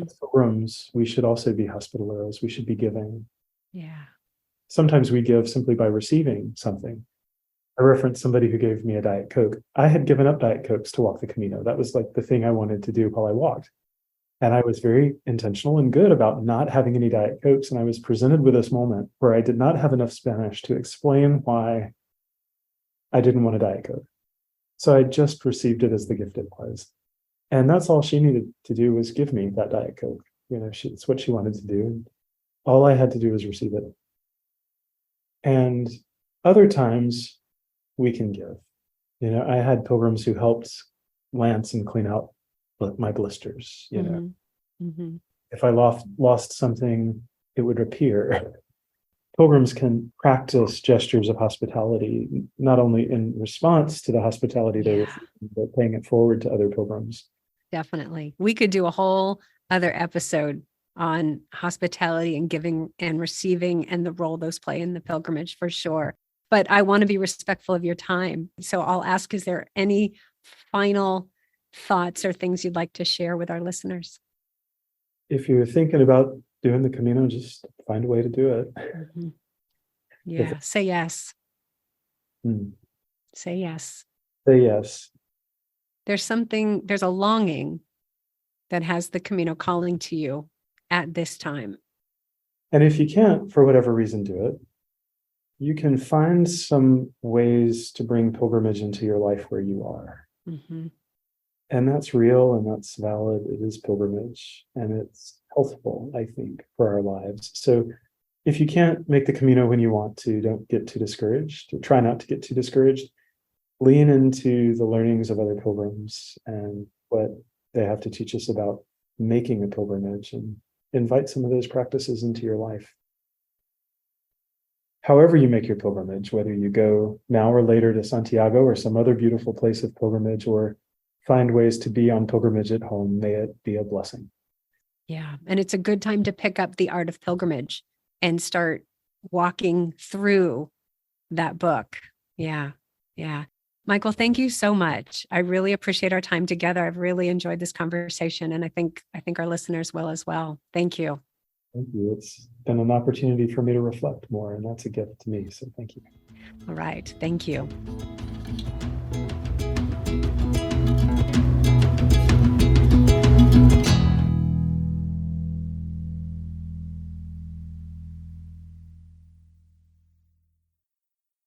As pilgrims, we should also be hospitaleros. We should be giving. Yeah. Sometimes we give simply by receiving something. I referenced somebody who gave me a Diet Coke. I had given up Diet Cokes to walk the Camino. That was like the thing I wanted to do while I walked. And I was very intentional and good about not having any Diet Cokes. And I was presented with this moment where I did not have enough Spanish to explain why I didn't want a Diet Coke. So I just received it as the gift it was. And that's all she needed to do, was give me that Diet Coke. It's what she wanted to do. And all I had to do was receive it. And other times we can give. I had pilgrims who helped lance and clean out my blisters. If I lost something, it would appear. Pilgrims can practice gestures of hospitality, not only in response to the hospitality they receive, but paying it forward to other pilgrims. Definitely. We could do a whole other episode on hospitality and giving and receiving and the role those play in the pilgrimage, for sure. But I want to be respectful of your time. So I'll ask, is there any final thoughts or things you'd like to share with our listeners? If you're thinking about doing the Camino, just find a way to do it. Yeah. Say yes. Say yes. Say yes. There's a longing that has the Camino calling to you at this time. And if you can't, for whatever reason, do it, you can find some ways to bring pilgrimage into your life where you are. And that's real and that's valid. It is pilgrimage and it's healthful, I think, for our lives. So if you can't make the Camino when you want to, don't get too discouraged. Try not to get too discouraged. Lean into the learnings of other pilgrims and what they have to teach us about making a pilgrimage, and invite some of those practices into your life. However you make your pilgrimage, whether you go now or later to Santiago or some other beautiful place of pilgrimage, or find ways to be on pilgrimage at home, may it be a blessing. Yeah. And it's a good time to pick up The Art of Pilgrimage and start walking through that book. Yeah. Michael, thank you so much. I really appreciate our time together. I've really enjoyed this conversation, and I think our listeners will as well. Thank you. Thank you. It's been an opportunity for me to reflect more, and that's a gift to me. So thank you. All right. Thank you.